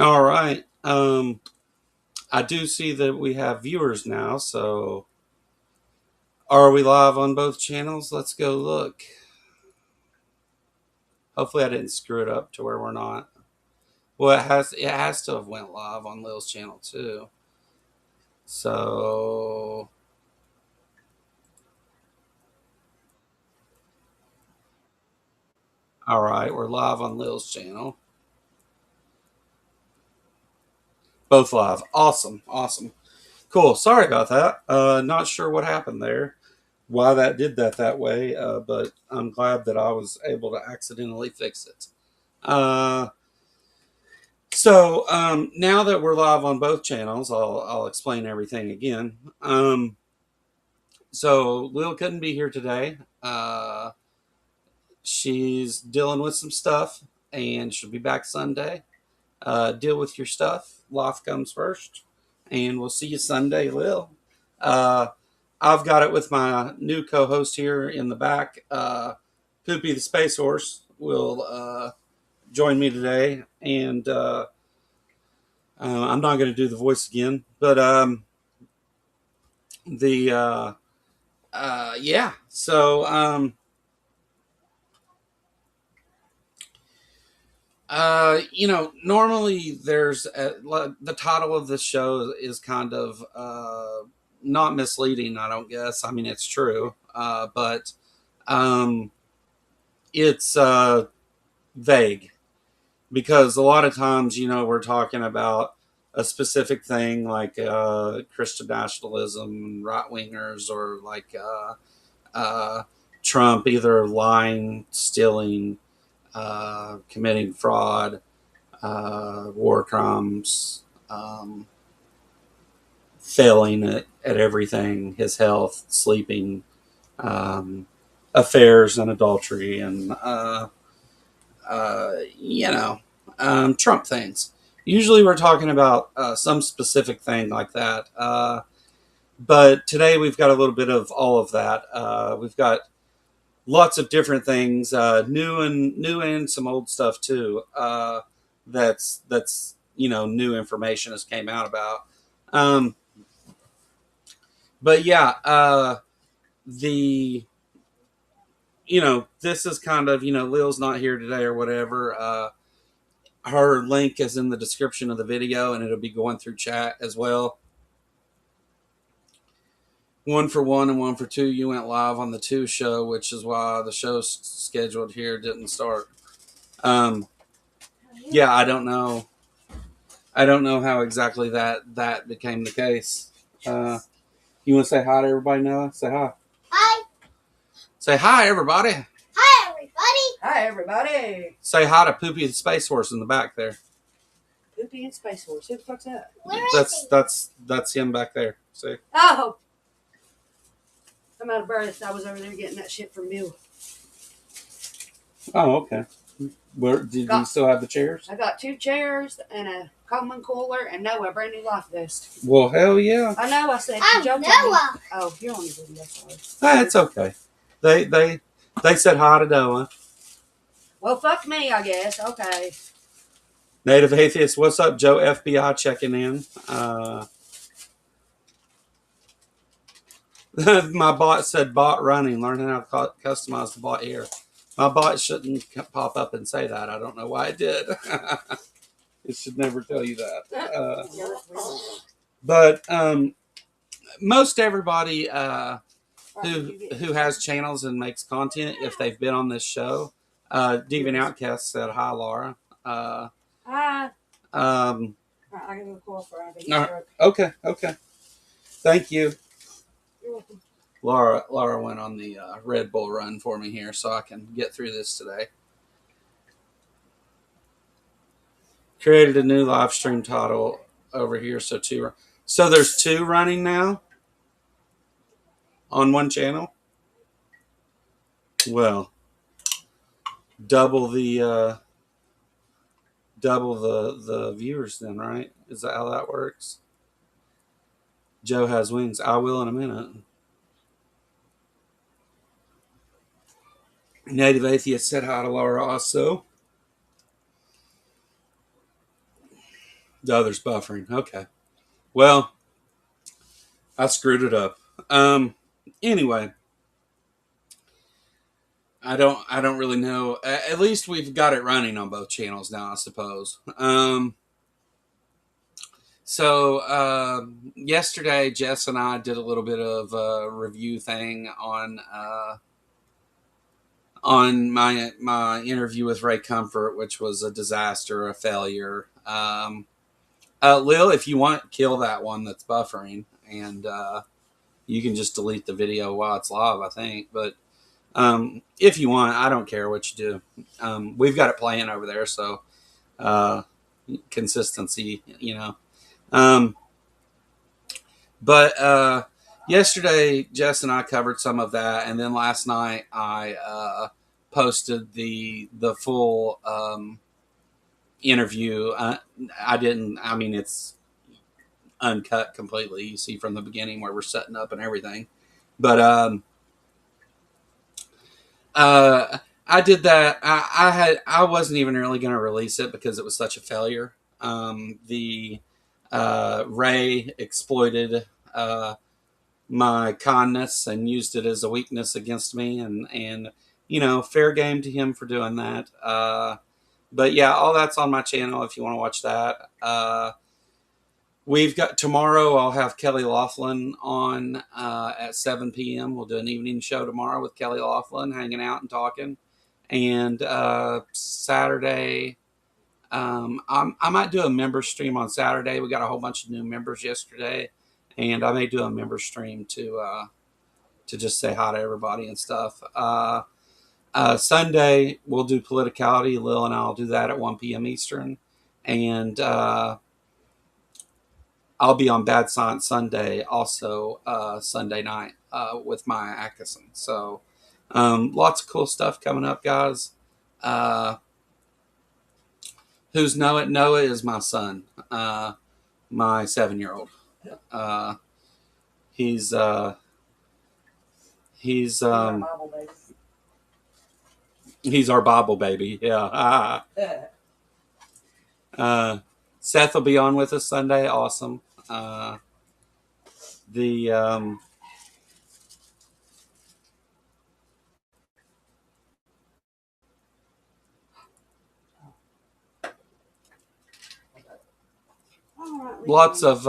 All right. I do see that we have viewers now. So, are we live on both channels? Let's go look. Hopefully, I didn't screw it up to where we're not. Well, it has to have went live on Lil's channel too. So, all right, we're live on Lil's channel. Both live. Awesome, awesome, cool. Sorry about that. Not sure what happened there, why that did that way. But I'm glad that I was able to accidentally fix it. Uh, now that we're live on both channels, I'll explain everything again. So Lil couldn't be here today. She's dealing with some stuff, and she'll be back Sunday. Deal with your stuff. Life comes first, and we'll see you Sunday, Lil. Uh, I've got it with my new co-host here in the back. Poopy the Space Horse will join me today, and I'm not going to do the voice again, but the yeah. So normally the title of this show is kind of not misleading. I don't guess. I mean, it's true, but um, it's vague because a lot of times, we're talking about a specific thing like Christian nationalism, right wingers, or like Trump either lying, stealing, committing fraud, war crimes, failing at everything, his health, sleeping, um, affairs, and adultery, and you know, Trump things. Usually, we're talking about some specific thing like that. But today, we've got a little bit of all of that. We've got lots of different things, new and some old stuff too. That's new information has came out about. Um, but yeah, the this is kind of Lil's not here today or whatever. Her link is in the description of the video, and it'll be going through chat as well. One for one and one for two. You went live on the two show, which is why the show scheduled here didn't start. Yeah, I don't know. I don't know how exactly that became the case. You want to say hi to everybody, Noah? Say hi. Hi. Say hi, everybody. Hi, everybody. Hi, everybody. Say hi to Poopy the Space Horse in the back there. Poopy and Space Horse. Who the fuck's that? That's him back there. See? Oh! I'm out of breath. I was over there getting that shit from Bill. Oh, okay. Where did you still have the chairs? I got 2 chairs and a Coleman cooler and Noah, a brand new life vest. Well, hell yeah. I know. I said, I'm Noah. Oh, you're on the video. Sorry. It's okay. They said hi to Noah. Well, fuck me, I guess. Okay. Native Atheist, what's up? Joe FBI checking in. My bot said bot running, learning how to customize the bot here. My bot shouldn't pop up and say that. I don't know why it did. It should never tell you that. But most everybody who has channels and makes content, if they've been on this show, Deviant Outcast said hi, Laura. Hi. I can go call for Okay. Thank you. You're welcome. Laura went on the Red Bull run for me here, so I can get through this today. Created a new live stream title over here, so there's 2 running now on one channel. Well, double the viewers then, right? Is that how that works? Joe has wings. I will in a minute. Native Atheist said hi to Laura also. The other's buffering. Okay. Well, I screwed it up. Anyway, I don't really know. At least we've got it running on both channels now, I suppose. So yesterday, Jess and I did a little bit of a review thing on my interview with Ray Comfort, which was a disaster, a failure. Lil, if you want, kill that one that's buffering, and you can just delete the video while it's live, I think. But if you want, I don't care what you do. We've got it playing over there, so uh, consistency, you know. Um, but yesterday, Jess and I covered some of that, and then last night I posted the full interview. I didn't. I mean, it's uncut completely. You see from the beginning where we're setting up and everything. But I did that. I wasn't even really going to release it because it was such a failure. The Ray exploited my kindness and used it as a weakness against me, and fair game to him for doing that. But yeah, all that's on my channel if you want to watch that. We've got tomorrow. I'll have Kelly Laughlin on at 7 p.m. We'll do an evening show tomorrow with Kelly Laughlin, hanging out and talking. And Saturday, I might do a member stream on Saturday. We got a whole bunch of new members yesterday, and I may do a member stream to just say hi to everybody and stuff. Sunday we'll do Politicality. Lil and I'll do that at 1 p.m. Eastern, and I'll be on Bad Science Sunday also Sunday night with Maya Atkinson. So lots of cool stuff coming up, guys. Who's Noah? Noah is my son, my 7-year-old. He's he's he's our Bible baby. Yeah. Seth will be on with us Sunday. Awesome. The lots of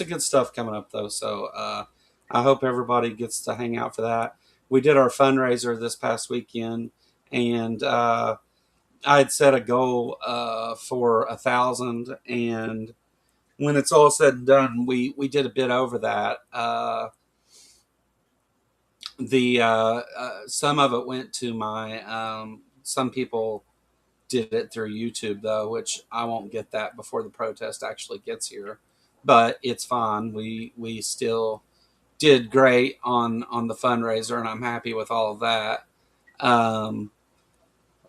good stuff coming up though. So I hope everybody gets to hang out for that. We did our fundraiser this past weekend, and I had set a goal for 1,000, and when it's all said and done, we did a bit over that. The some of it went to my some people did it through YouTube though, which I won't get that before the protest actually gets here, but it's fine. We still did great on the fundraiser, and I'm happy with all of that.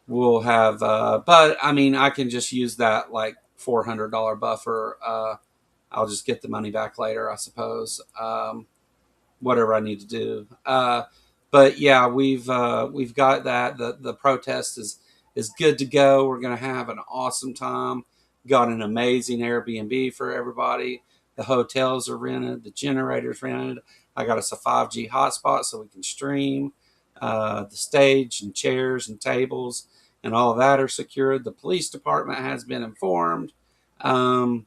We'll have, but I mean, I can just use that like $400 buffer. I'll just get the money back later, I suppose. Whatever I need to do. But yeah, we've got that. The protest is good to go. We're gonna have an awesome time. Got an amazing Airbnb for everybody. The hotels are rented. The generators rented. I got us a 5G hotspot so we can stream. The stage and chairs and tables and all of that are secured. The police department has been informed. We're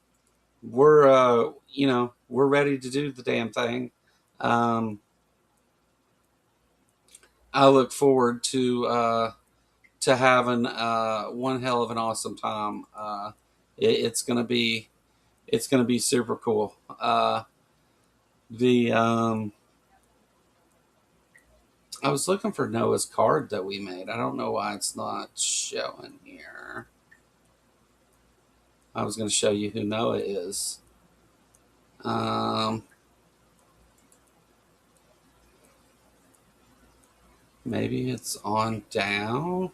we're ready to do the damn thing. I look forward to having one hell of an awesome time. It's gonna be super cool. The I was looking for Noah's card that we made. I don't know why it's not showing here. I was going to show you who Noah is. Maybe it's on down.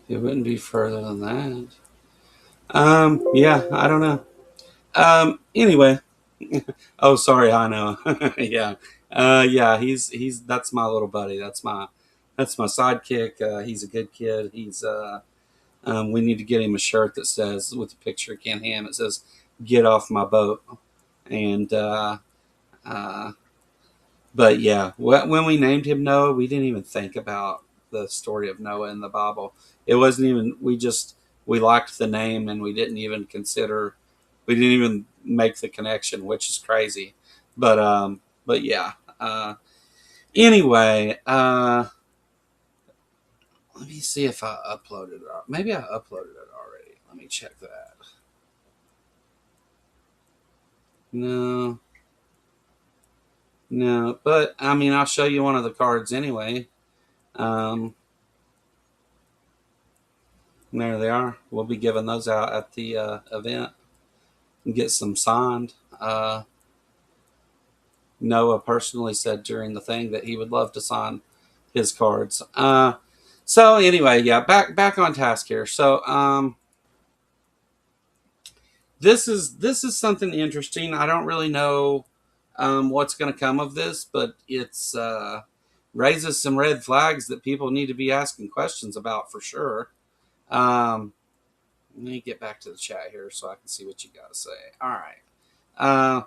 It wouldn't be further than that. Yeah, I don't know. Anyway. Oh, sorry, I know. Yeah. Yeah, he's that's my little buddy. That's my That's my sidekick. He's a good kid. We need to get him a shirt that says, with a picture of Ken Ham, it says, "Get off my boat." And uh, but yeah, when we named him Noah, we didn't even think about the story of Noah in the Bible. It wasn't even. We liked the name, and we didn't even consider. We didn't even make the connection, which is crazy. But yeah. Anyway, let me see if I uploaded it. Maybe I uploaded it already. Let me check that. No, no, but I mean, I'll show you one of the cards anyway. Um, there they are. We'll be giving those out at the event and get some signed. Noah personally said during the thing that he would love to sign his cards. So anyway, yeah, back on task here. So this is something interesting. I don't really know what's going to come of this, but it's raises some red flags that people need to be asking questions about for sure. Um, Let me get back to the chat here so I can see what you got to say. All right. Uh,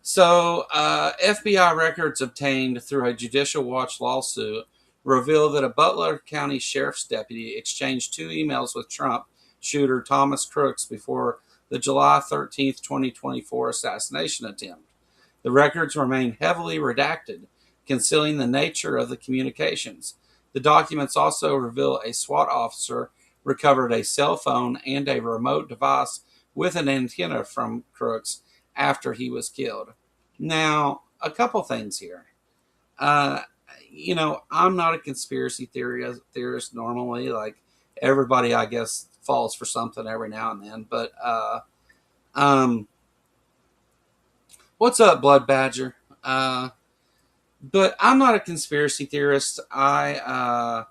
FBI records obtained through a Judicial Watch lawsuit reveal that a Butler County Sheriff's deputy exchanged 2 emails with Trump shooter Thomas Crooks before the July 13th, 2024 assassination attempt. The records remain heavily redacted, concealing the nature of the communications. The documents also reveal a SWAT officer recovered a cell phone and a remote device with an antenna from Crooks after he was killed. Now, a couple things here. Uh, I'm not a conspiracy theorist normally. Like everybody, I guess, falls for something every now and then. But um, what's up, Blood Badger? But I'm not a conspiracy theorist. I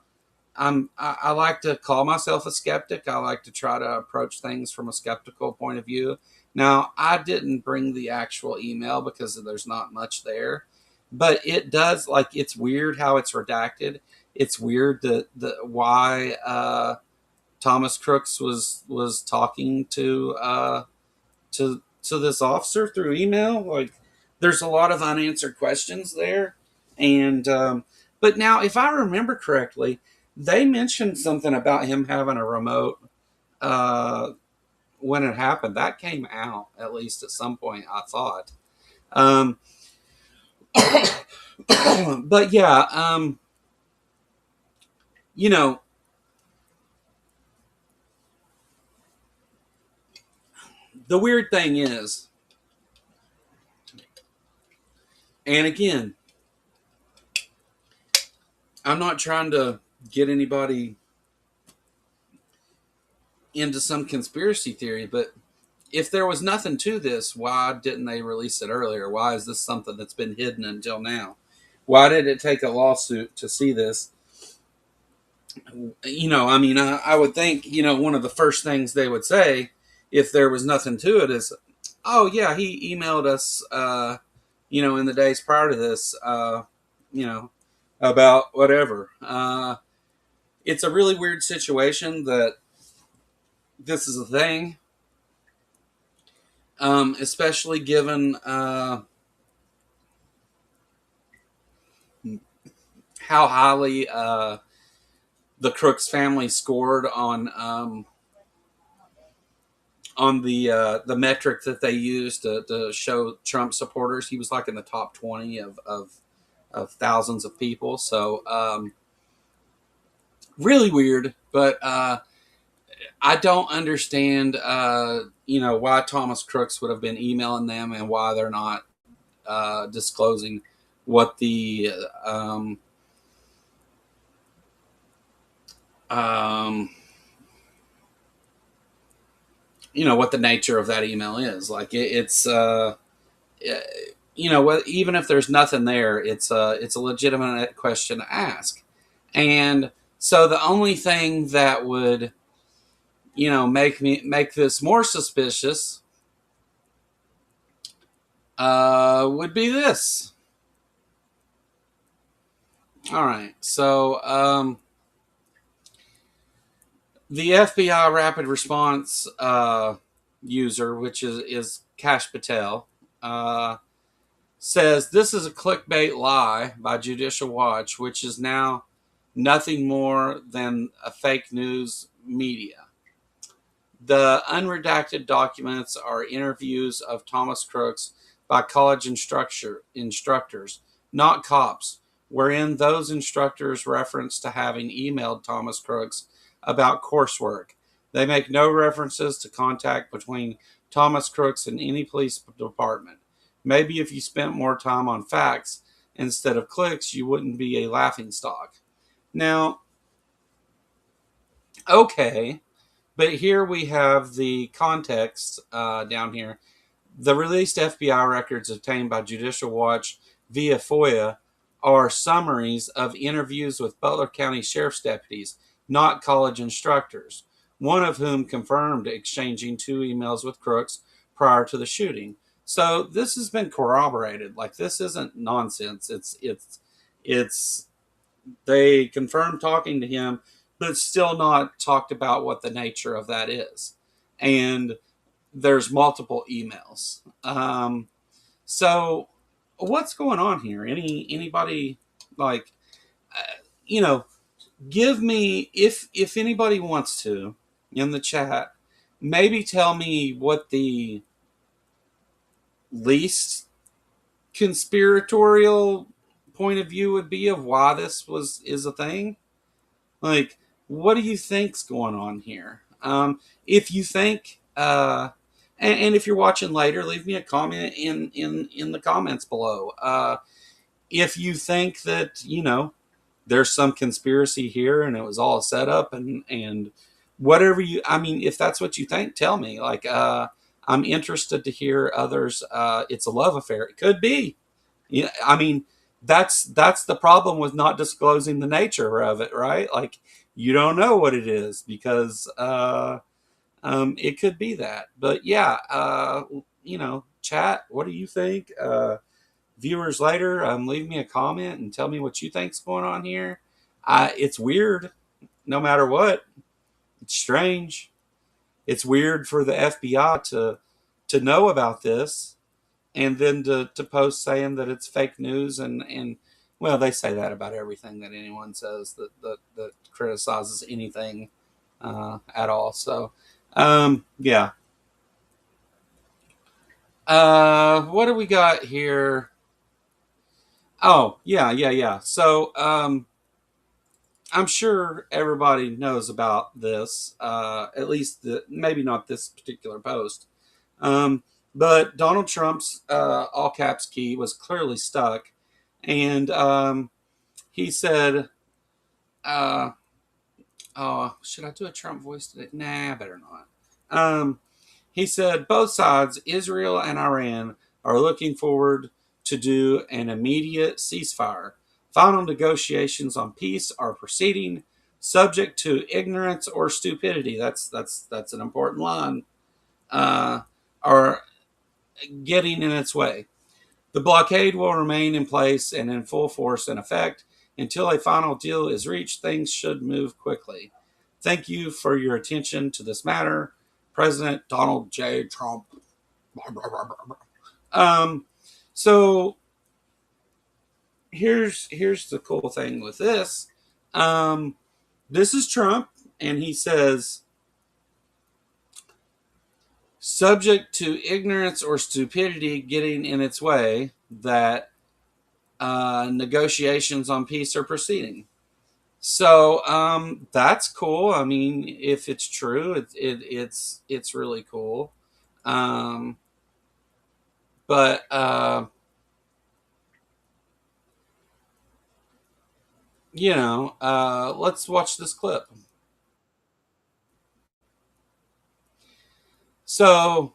like to call myself a skeptic. I like to try to approach things from a skeptical point of view. Now, I didn't bring the actual email because there's not much there, but it does, like, it's weird how it's redacted. It's weird that why Thomas Crooks was talking to this officer through email. Like, there's a lot of unanswered questions there, and but now, if I remember correctly, they mentioned something about him having a remote uh, when it happened. That came out at least at some point, I thought. Um, but yeah, you know, the weird thing is, and again, I'm not trying to get anybody into some conspiracy theory, but if there was nothing to this, why didn't they release it earlier? Why is this something that's been hidden until now? Why did it take a lawsuit to see this? I mean, I would think, one of the first things they would say if there was nothing to it is, oh, yeah, he emailed us, in the days prior to this, you know, about whatever. It's a really weird situation that this is a thing, especially given how highly the Crooks family scored on the metric that they used to show Trump supporters. He was like in the top 20 of thousands of people. So really weird, but I don't understand why Thomas Crooks would have been emailing them and why they're not disclosing what the um, what the nature of that email is. Like it's even if there's nothing there, it's a legitimate question to ask. And so the only thing that would make this more suspicious would be this. All right. So the FBI rapid response user, which is Cash Patel, uh, says this is a clickbait lie by Judicial Watch, which is now nothing more than a fake news media. The unredacted documents are interviews of Thomas Crooks by college instructors, not cops, wherein those instructors reference to having emailed Thomas Crooks about coursework. They make no references to contact between Thomas Crooks and any police department. Maybe if you spent more time on facts instead of clicks, you wouldn't be a laughingstock. Now, okay, but here we have the context down here. The released FBI records obtained by Judicial Watch via FOIA are summaries of interviews with Butler County Sheriff's deputies, not college instructors, one of whom confirmed exchanging 2 emails with Crooks prior to the shooting. So this has been corroborated. Like, this isn't nonsense. It's they confirmed talking to him, but still not talked about what the nature of that is. And there's multiple emails. So what's going on here? Anybody like, you know, give me, if anybody wants to in the chat, maybe tell me what the least conspiratorial point of view would be of why this is a thing. Like, what do you think's going on here? If you think, and if you're watching later, leave me a comment in the comments below. If you think that there's some conspiracy here and it was all set up and whatever I mean, if that's what you think, tell me. Like, I'm interested to hear others. It's a love affair. It could be. Yeah, I mean, that's the problem with not disclosing the nature of it, right? Like, you don't know what it is because it could be that. But yeah, chat. What do you think? Viewers later, leave me a comment and tell me what you think's going on here. It's weird, no matter what. It's strange. It's weird for the FBI to know about this and then to post saying that it's fake news and well, they say that about everything that anyone says that criticizes anything at all. So yeah. What do we got here? Oh, yeah. So I'm sure everybody knows about this, at least maybe not this particular post. Um, but Donald Trump's all caps key was clearly stuck. And he said, uh, oh, should I do a Trump voice today? Nah, I better not. He said, both sides, Israel and Iran, are looking forward to do an immediate ceasefire. Final negotiations on peace are proceeding, subject to ignorance or stupidity. That's an important line. Are getting in its way. The blockade will remain in place and in full force and effect until a final deal is reached. Things should move quickly. Thank you for your attention to this matter, President Donald J. Trump. Um, so here's the cool thing with this. Um, this is Trump, and he says, subject to ignorance or stupidity getting in its way, that negotiations on peace are proceeding. So that's cool. I mean, if it's true, it's really cool. Um, but let's watch this clip. So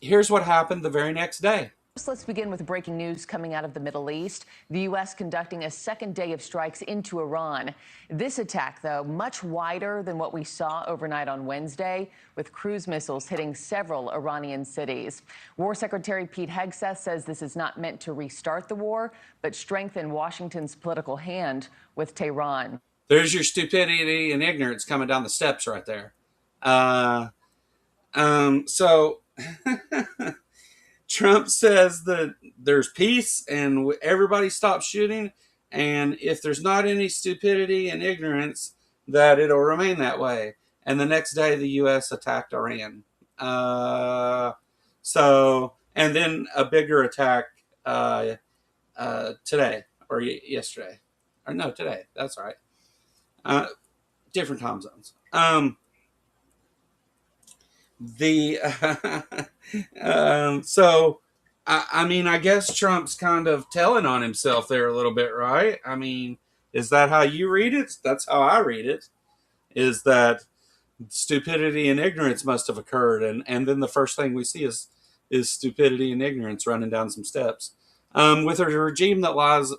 here's what happened the very next day. Let's begin with breaking news coming out of the Middle East. The U.S. conducting a second day of strikes into Iran. This attack, though, much wider than what we saw overnight on Wednesday, with cruise missiles hitting several Iranian cities. War Secretary Pete Hegseth says this is not meant to restart the war, but strengthen Washington's political hand with Tehran. There's your stupidity and ignorance coming down the steps right there. So Trump says that there's peace and everybody stops shooting, and if there's not any stupidity and ignorance, that it'll remain that way. And the next day, the U.S. attacked Iran. And then a bigger attack today or yesterday, or no, today. That's right. Different time zones. So I mean, I guess Trump's kind of telling on himself there a little bit, right? I mean, is that how you read it? That's how I read it. Is that stupidity and ignorance must have occurred, and then the first thing we see is stupidity and ignorance running down some steps. With a regime that lies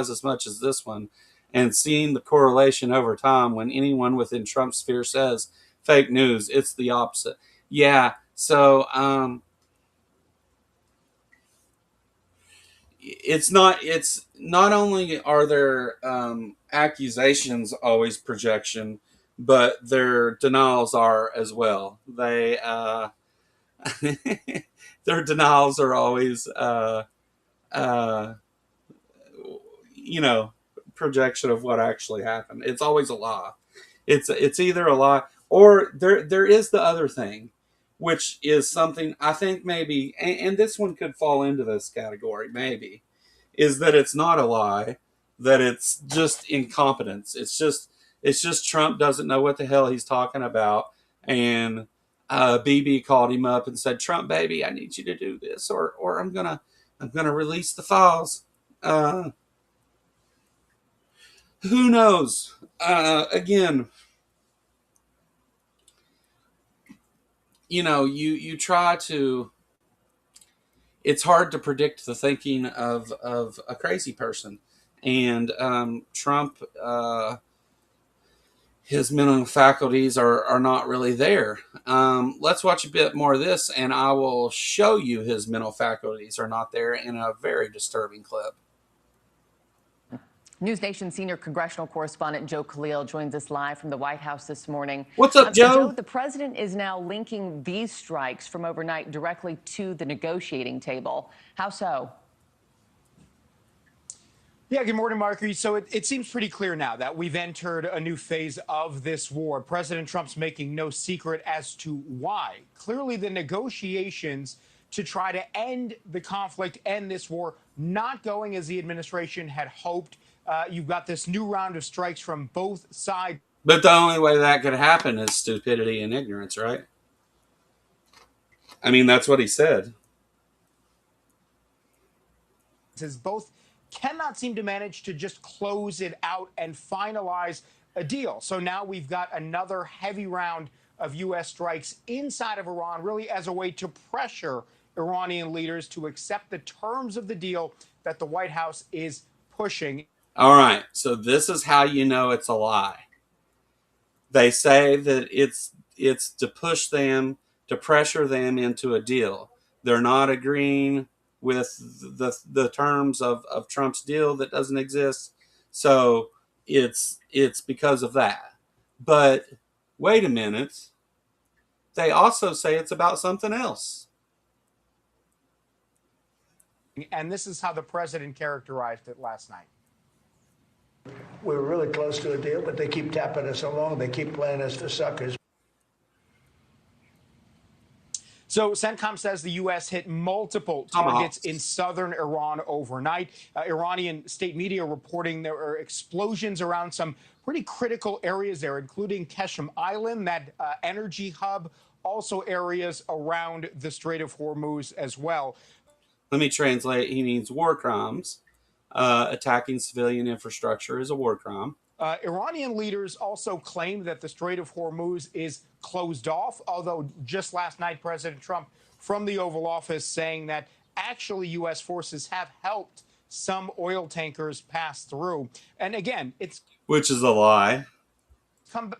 as much as this one, and seeing the correlation over time, when anyone within Trump's sphere says fake news, it's the opposite. Yeah. So it's not only are there accusations always projection, but their denials are as well. They their denials are always you know, projection of what actually happened. It's always a lie. It's either a lie or there is the other thing, which is something I think maybe, and this one could fall into this category maybe, is that it's not a lie, that it's just incompetence. It's just Trump doesn't know what the hell he's talking about, and BB called him up and said, "Trump, baby, I need you to do this, or I'm gonna release the files." Who knows? Again, you try to. It's hard to predict the thinking of a crazy person, and Trump, his mental faculties are not really there. Let's watch a bit more of this, and I will show you his mental faculties are not there in a very disturbing clip. News Nation senior congressional correspondent Joe Khalil joins us live from the White House this morning. What's up, Joe? Joe, the president is now linking these strikes from overnight directly to the negotiating table. How so? Yeah, good morning, Marky. So it seems pretty clear now that we've entered a new phase of this war. President Trump's making no secret as to why. Clearly, the negotiations to try to end the conflict, end this war, not going as the administration had hoped. You've got this new round of strikes from both sides. But the only way that could happen is stupidity and ignorance, right? I mean, that's what he said. As both cannot seem to manage to just close it out and finalize a deal. So now we've got another heavy round of U.S. strikes inside of Iran, really as a way to pressure Iranian leaders to accept the terms of the deal that the White House is pushing. All right, so this is how you know it's a lie. They say that it's to push them, to pressure them into a deal. They're not agreeing with the terms of Trump's deal that doesn't exist. So it's because of that. But wait a minute. They also say it's about something else. And this is how the president characterized it last night. We were really close to a deal, but they keep tapping us along. They keep playing us for suckers. So CENTCOM says the U.S. hit multiple targets in southern Iran overnight. Iranian state media reporting there are explosions around some pretty critical areas there, including Keshem Island, that energy hub, also areas around the Strait of Hormuz as well. Let me translate. He means war crimes. Attacking civilian infrastructure is a war crime. Iranian leaders also claim that the Strait of Hormuz is closed off, although just last night, President Trump from the Oval Office saying that actually U.S. forces have helped some oil tankers pass through. And again, which is a lie.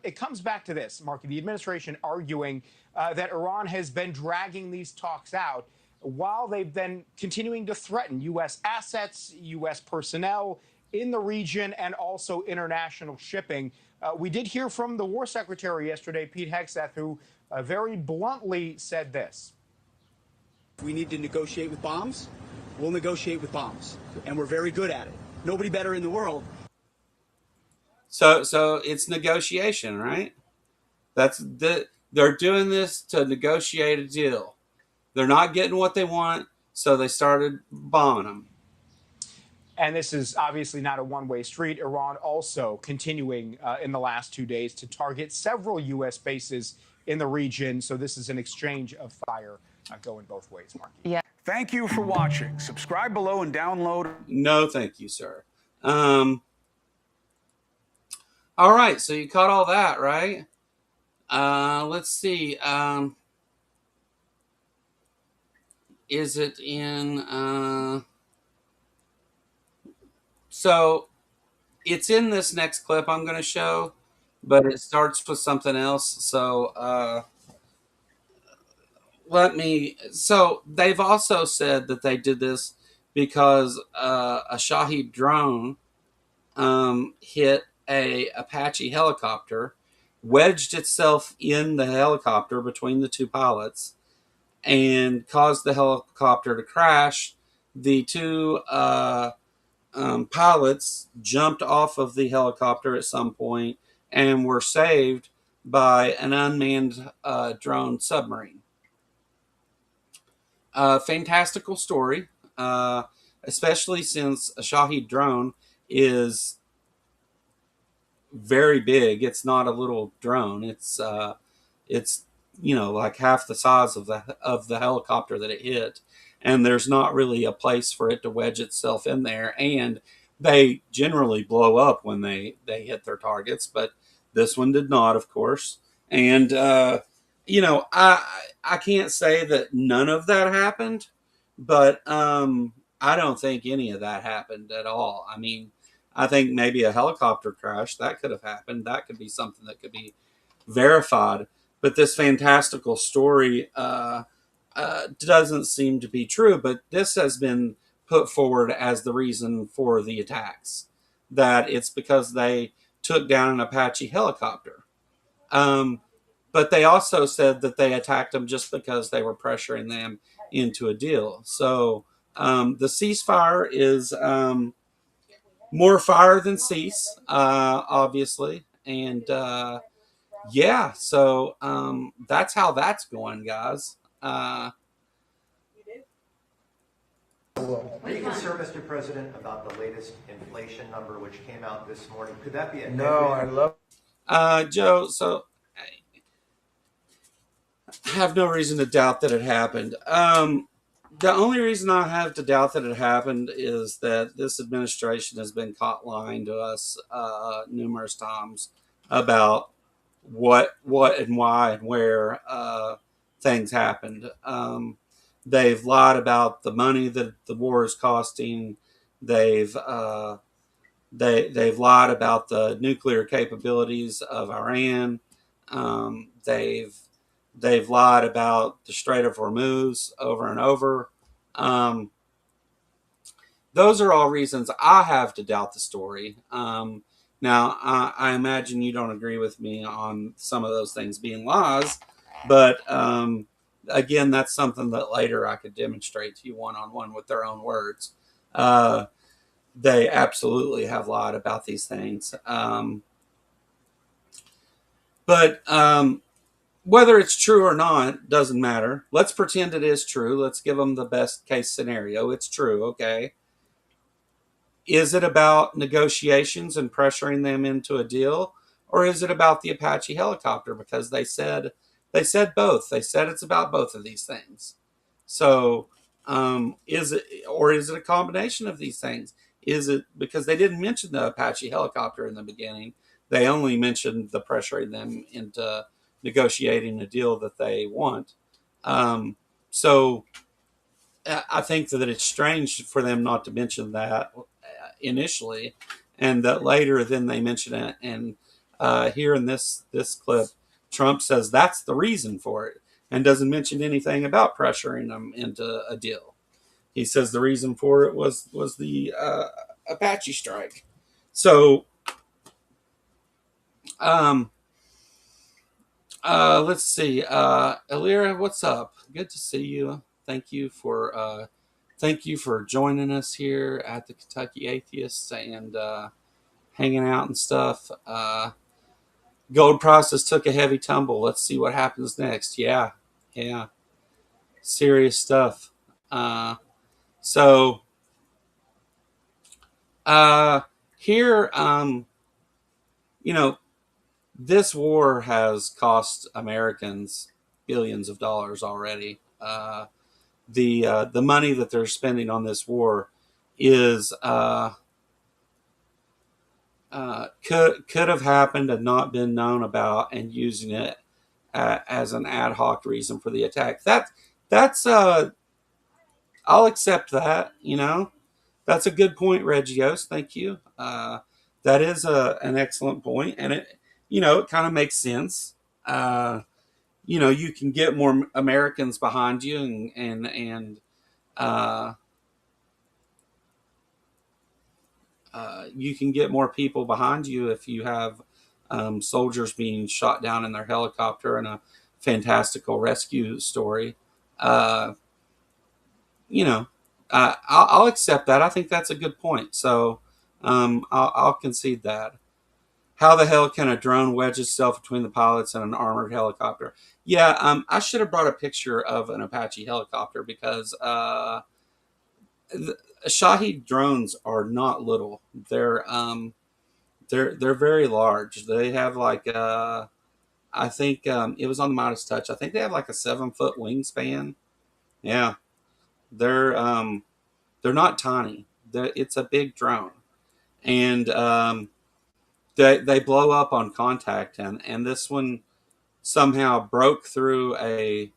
it comes back to this, Marky, the administration arguing that Iran has been dragging these talks out while they've been continuing to threaten U.S. assets, U.S. personnel in the region, and also international shipping. We did hear from the War Secretary yesterday, Pete Hegseth, who very bluntly said this. We need to negotiate with bombs. We'll negotiate with bombs, and we're very good at it. Nobody better in the world. So it's negotiation, right? They're doing this to negotiate a deal. They're not getting what they want, so they started bombing them. And this is obviously not a one-way street. Iran also continuing in the last 2 days to target several U.S. bases in the region. So this is an exchange of fire going both ways, Mark. Yeah. Thank you for watching. Subscribe below and download. No, thank you, sir. All right, so you caught all that, right? Let's see. Is it in... So it's in this next clip I'm going to show, but it starts with something else. So So they've also said that they did this because a Shahed drone hit a Apache helicopter, wedged itself in the helicopter between the two pilots, and caused the helicopter to crash. The two pilots jumped off of the helicopter at some point and were saved by an unmanned drone submarine. Fantastical story, especially since a Shahed drone is very big. It's not a little drone. It's like half the size of the helicopter that it hit, and there's not really a place for it to wedge itself in there. And they generally blow up when they hit their targets, but this one did not, of course. And I can't say that none of that happened, but I don't think any of that happened at all. I mean, I think maybe a helicopter crash, that could have happened. That could be something that could be verified. But this fantastical story doesn't seem to be true. But this has been put forward as the reason for the attacks, that it's because they took down an Apache helicopter. But they also said that they attacked them just because they were pressuring them into a deal. So the ceasefire is more fire than cease, obviously. And yeah, so that's how that's going, guys. Are you concerned, Mr. President, about the latest inflation number which came out this morning? Could that be a No, I love. Joe, so I have no reason to doubt that it happened. The only reason I have to doubt that it happened is that this administration has been caught lying to us numerous times about what and why and where things happened. They've lied about the money that the war is costing. They've lied about the nuclear capabilities of Iran. They've lied about the Strait of Hormuz over and over. Those are all reasons I have to doubt the story. Now, I imagine you don't agree with me on some of those things being lies, but again, that's something that later I could demonstrate to you one-on-one with their own words. They absolutely have lied about these things. But whether it's true or not doesn't matter. Let's pretend it is true. Let's give them the best case scenario. It's true, okay? Is it about negotiations and pressuring them into a deal, or is it about the Apache helicopter? Because they said both. They said it's about both of these things. So, is it a combination of these things? Is it because they didn't mention the Apache helicopter in the beginning? They only mentioned the pressuring them into negotiating a deal that they want. So I think that it's strange for them not to mention that initially, and that later then they mention it. And here in this clip, Trump says that's the reason for it, and doesn't mention anything about pressuring them into a deal. He says the reason for it was the Apache strike. So um, let's see. Elira, what's up? Good to see you. Thank you for joining us here at the Kentucky Atheists and hanging out and stuff. Gold prices took a heavy tumble. Let's see what happens next. Yeah, yeah, serious stuff. So uh, here, you know, this war has cost Americans billions of dollars already. The money that they're spending on this war is could have happened and not been known about, and using it as an ad hoc reason for the attack. That's I'll accept that. That's a good point, Regios. Thank you. That is an excellent point, and it kind of makes sense. You can get more Americans behind you, and uh, you can get more people behind you if you have soldiers being shot down in their helicopter in a fantastical rescue story. Uh, you know, I'll accept that. I think that's a good point. So I'll concede that. How the hell can a drone wedge itself between the pilots and an armored helicopter? Yeah, I should have brought a picture of an Apache helicopter because Shahed drones are not little. They're very large. They have like I think it was on the Midas Touch. I think they have like a 7 foot wingspan. Yeah, they're um, they're not tiny. It's a big drone, and they blow up on contact. And this one somehow broke through a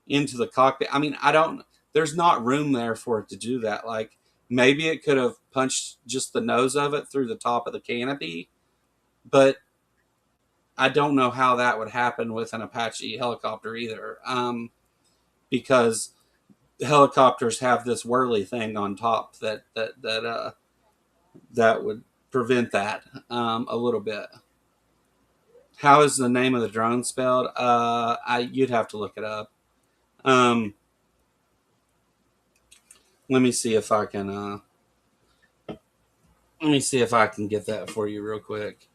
into the cockpit. I mean, I don't. There's not room there for it to do that. Like maybe it could have punched just the nose of it through the top of the canopy, but I don't know how that would happen with an Apache helicopter either, because helicopters have this whirly thing on top that would prevent that a little bit. How is the name of the drone spelled? You'd have to look it up. Um, let me see if I can. Let me see if I can get that for you real quick.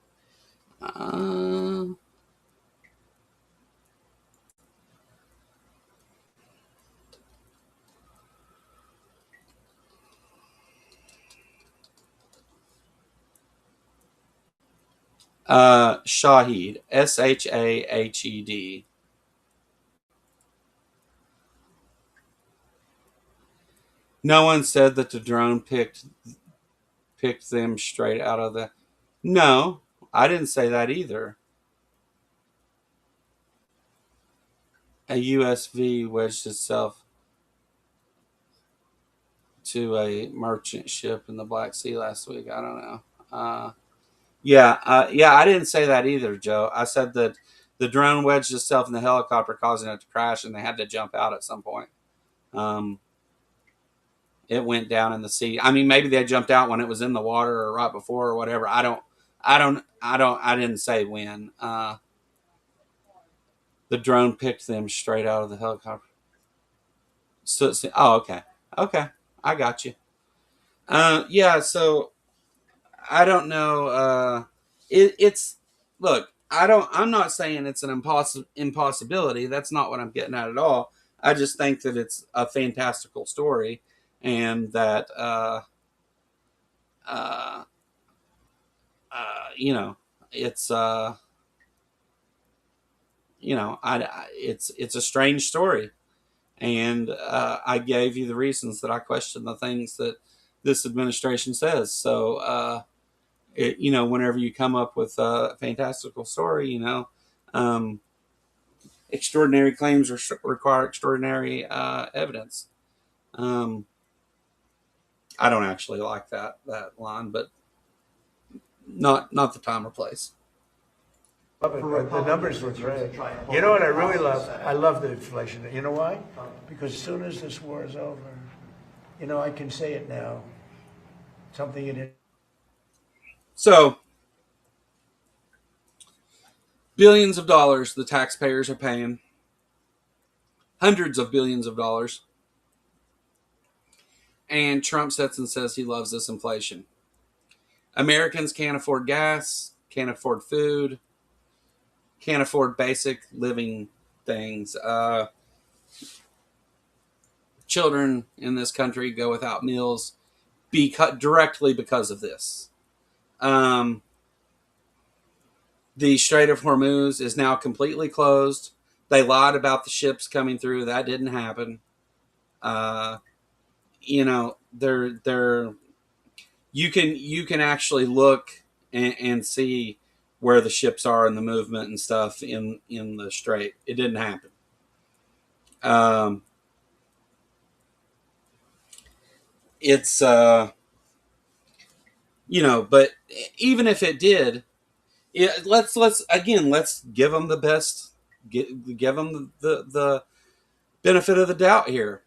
Uh, Shahed, Shahed. No one said that the drone picked them straight out of the. No, I didn't say that either. A USV wedged itself to a merchant ship in the Black Sea last week. I don't know. Yeah, I didn't say that either, Joe. I said that the drone wedged itself in the helicopter, causing it to crash, and they had to jump out at some point. Um, it went down in the sea. I mean, maybe they jumped out when it was in the water or right before or whatever. I didn't say when. The drone picked them straight out of the helicopter. So, oh, okay, okay, I got you. Yeah, so I don't know. It's look. I'm not saying it's an impossibility. That's not what I'm getting at all. I just think that it's a fantastical story, and that uh, you know, it's it's a strange story, and I gave you the reasons that I question the things that this administration says. So, whenever you come up with a fantastical story, extraordinary claims require extraordinary evidence. I don't actually like that line, but not the time or place. Love it. The numbers look great. You know what I really love? I love the inflation. You know why? Because as soon as this war is over, I can say it now. Something you didn't. So, billions of dollars the taxpayers are paying, hundreds of billions of dollars, and Trump sits and says he loves this inflation. Americans can't afford gas, can't afford food, can't afford basic living things. Children in this country go without meals directly because of this. The Strait of Hormuz is now completely closed. They lied about the ships coming through. That didn't happen. They're you can actually look and see where the ships are and the movement and stuff in the strait. It didn't happen. It's but even if it did, let's give them the best, give them the benefit of the doubt here.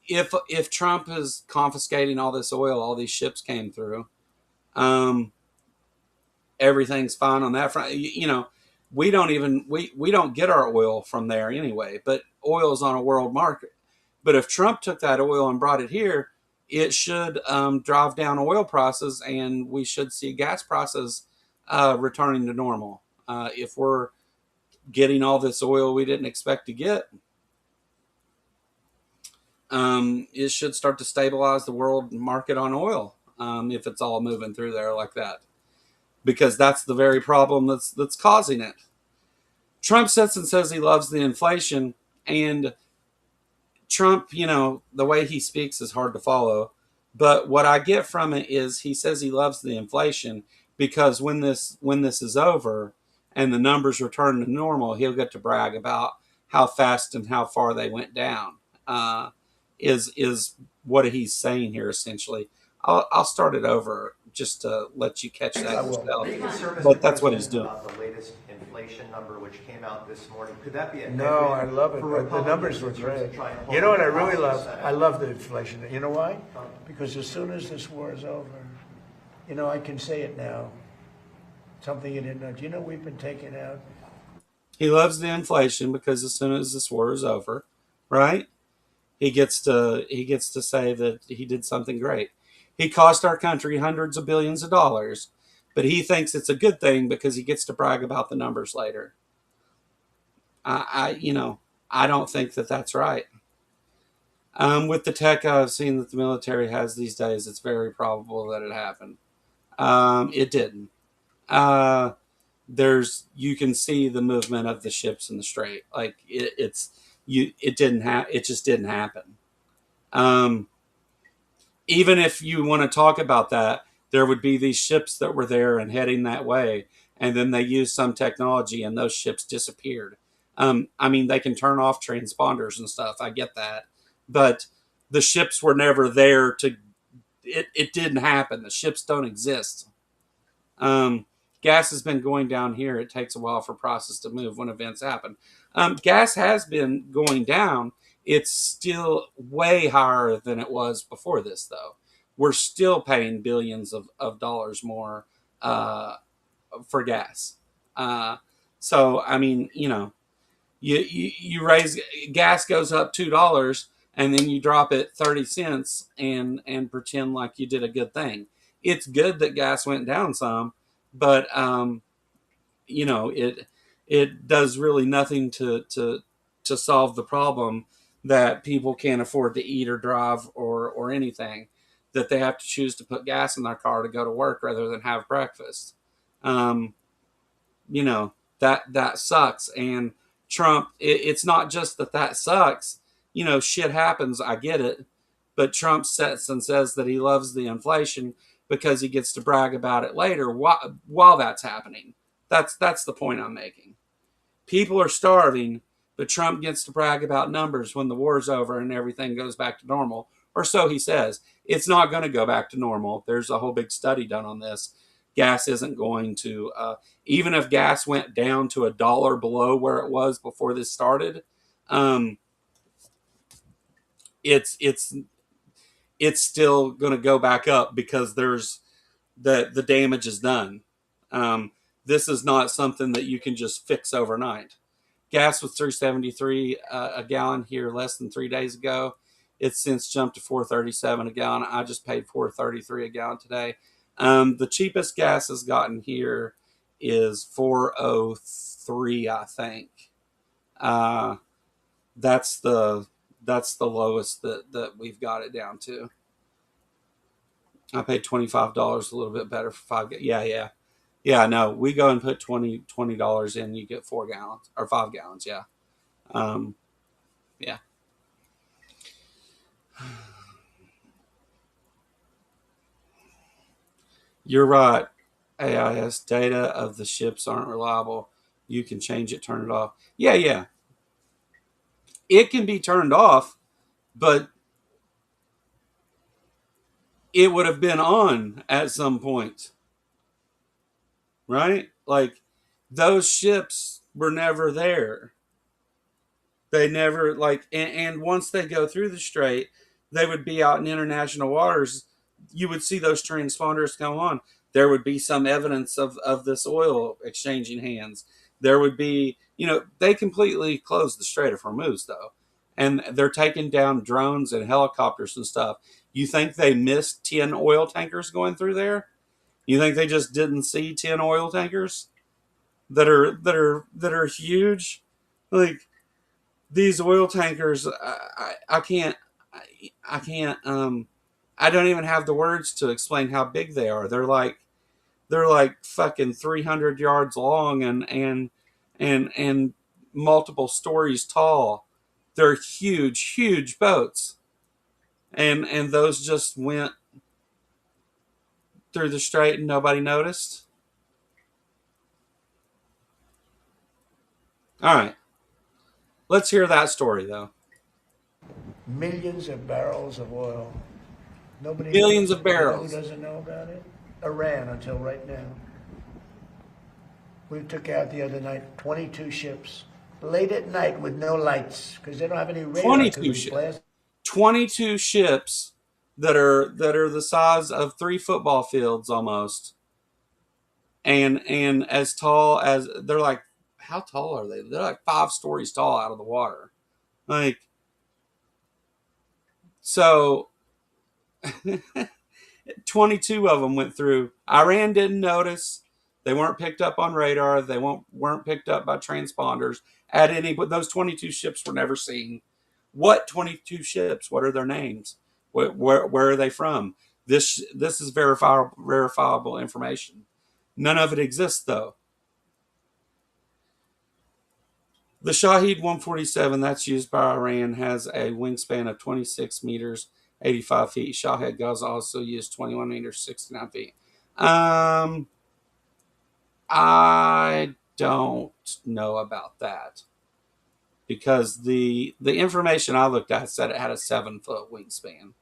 If Trump is confiscating all this oil, all these ships came through, everything's fine on that front. We don't get our oil from there anyway, but oil's on a world market. But if Trump took that oil and brought it here, it should drive down oil prices, and we should see gas prices returning to normal. If we're getting all this oil we didn't expect to get, it should start to stabilize the world market on oil, if it's all moving through there like that, because that's the very problem that's causing it. Trump sits and says he loves the inflation, and Trump, the way he speaks is hard to follow. But what I get from it is he says he loves the inflation because when this is over and the numbers return to normal, he'll get to brag about how fast and how far they went down. Is what he's saying here essentially. I'll start it over just to let you catch that yourself. But that's what he's doing. About the latest inflation number, which came out this morning, could that be a No, I love it. The numbers look great. You know what I really love? I love the inflation. You know why? Because as soon as this war is over, I can say it now. Something you didn't know. Do you know we've been taking out? He loves the inflation because as soon as this war is over, right? He gets to say that he did something great. He cost our country hundreds of billions of dollars, but he thinks it's a good thing because he gets to brag about the numbers later. I don't think that that's right. With the tech I've seen that the military has these days, it's very probable that it happened. It didn't. You can see the movement of the ships in the strait. Like it just didn't happen. Even if you want to talk about that, there would be these ships that were there and heading that way, and then they used some technology and those ships disappeared. They can turn off transponders and stuff. I get that. But the ships were never there it didn't happen. The ships don't exist. Gas has been going down here. It takes a while for process to move when events happen. Gas has been going down. It's still way higher than it was before this, though. We're still paying billions of dollars more for gas. You raise gas goes up $2, and then you drop it 30 cents and pretend like you did a good thing. It's good that gas went down some, but it does really nothing to solve the problem that people can't afford to eat or drive or anything, that they have to choose to put gas in their car to go to work rather than have breakfast. That sucks. And Trump, it's not just that sucks. Shit happens. I get it. But Trump sits and says that he loves the inflation because he gets to brag about it later while that's happening. That's the point I'm making. People are starving, But Trump gets to brag about numbers when the war's over and everything goes back to normal, or so he says. It's not going to go back to normal. There's a whole big study done on this. Gas isn't going to, even if gas went down to $1 below where it was before this started, it's still going to go back up because there's the damage is done. This is not something that you can just fix overnight. Gas was $3.73 a gallon here less than 3 days ago. It's since jumped to $4.37 a gallon. I just paid $4.33 a gallon today. The cheapest gas has gotten here is $4.03, I think. That's the lowest that we've got it down to. I paid $25, a little bit better for 5. Yeah. No, we go and put $20 in, you get 4 gallons or 5 gallons. Yeah. Yeah. You're right. AIS data of the ships aren't reliable. You can change it, turn it off. Yeah. It can be turned off, but it would have been on at some point. Right? Like, those ships were never there. They never, and once they go through the strait, they would be out in international waters. You would see those transponders come on. There would be some evidence of this oil exchanging hands. There would be, they completely closed the Strait of Hormuz, though. And they're taking down drones and helicopters and stuff. You think they missed 10 oil tankers going through there? You think they just didn't see 10 oil tankers that are huge? Like, these oil tankers, I can't, I don't even have the words to explain how big they are. They're like fucking 300 yards long and multiple stories tall. They're huge boats. And those just went through the strait and nobody noticed. All right. Let's hear that story, though. Millions of barrels of oil. Nobody. Billions of You barrels. know who doesn't know about it? Iran until right now. We took out the other night 22 ships late at night with no lights because they don't have any radar. 22 ships. 22 ships that are the size of 3 football fields almost, and as tall as, they're like, how tall are they? They're like 5 stories tall out of the water. Like, so 22 of them went through. Iran didn't notice. They weren't picked up on radar. They weren't picked up by transponders at any. But those 22 ships were never seen. What 22 ships? What are their names? Where are they from? This is verifiable information. None of it exists, though. The Shahed 147 that's used by Iran has a wingspan of 26 meters, 85 feet. Shahed Gaza also used 21 meters, 69 feet. I don't know about that because the information I looked at said it had a 7-foot wingspan.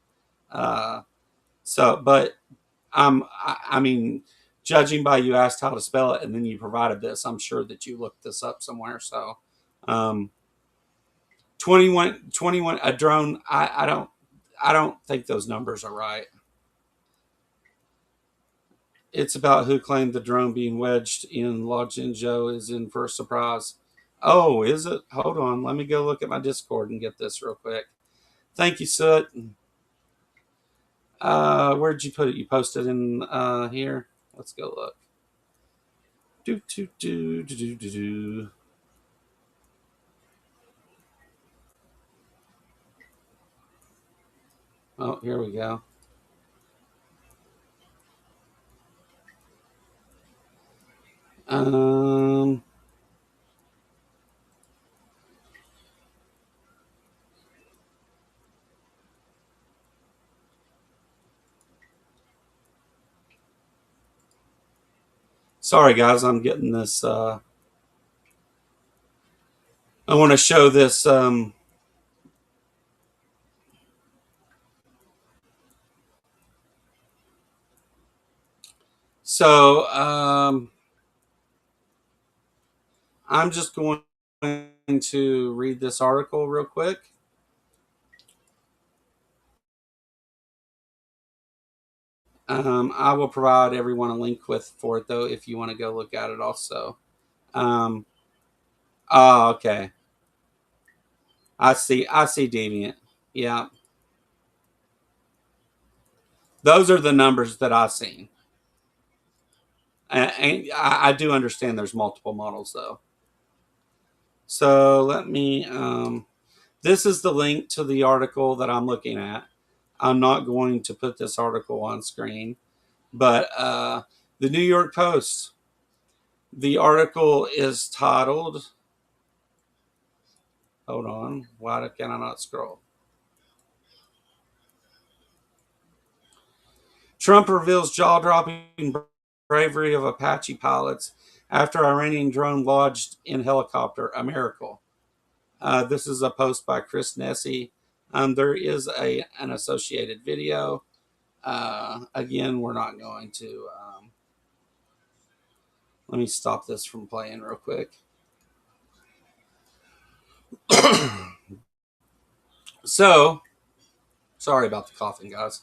But I mean, judging by you asked how to spell it and then you provided this, I'm sure that you looked this up somewhere. So, 21 a drone. I don't think those numbers are right. It's about who claimed the drone being wedged in La Jinzhou is in for a surprise. Oh, is it? Hold on. Let me go look at my Discord and get this real quick. Thank you, Soot. Where'd you put it? You posted in here. Let's go look. Do. Oh, here we go. Sorry, guys, I'm getting this. I want to show this. So I'm just going to read this article real quick. I will provide everyone a link for it though, if you want to go look at it also. Um, oh, okay. I see. I see Deviant. Yeah, those are the numbers that I've seen. And I do understand there's multiple models though. So let me. This is the link to the article that I'm looking at. I'm not going to put this article on screen, but the New York Post. The article is titled. Hold on. Why can I not scroll? Trump reveals jaw-dropping bravery of Apache pilots after Iranian drone lodged in helicopter. A miracle. This is a post by Chris Nessie. There is an associated video. Again, we're not going to. Let me stop this from playing real quick. So, sorry about the coughing, guys.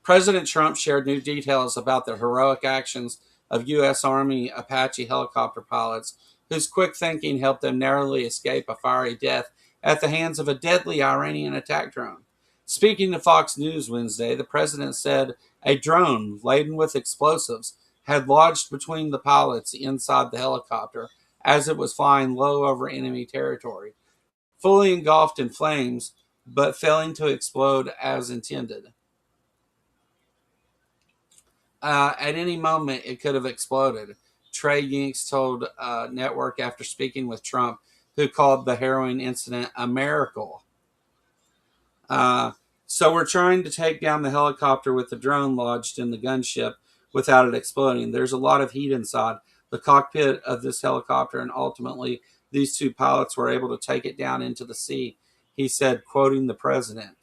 President Trump shared new details about the heroic actions of U.S. Army Apache helicopter pilots, whose quick thinking helped them narrowly escape a fiery death at the hands of a deadly Iranian attack drone. Speaking to Fox News Wednesday, the president said a drone laden with explosives had lodged between the pilots inside the helicopter as it was flying low over enemy territory, fully engulfed in flames, but failing to explode as intended. At any moment, it could have exploded. Trey Yinks told Network after speaking with Trump, who called the harrowing incident a miracle. So we're trying to take down the helicopter with the drone lodged in the gunship without it exploding. There's a lot of heat inside the cockpit of this helicopter, and ultimately, these two pilots were able to take it down into the sea, he said, quoting the president.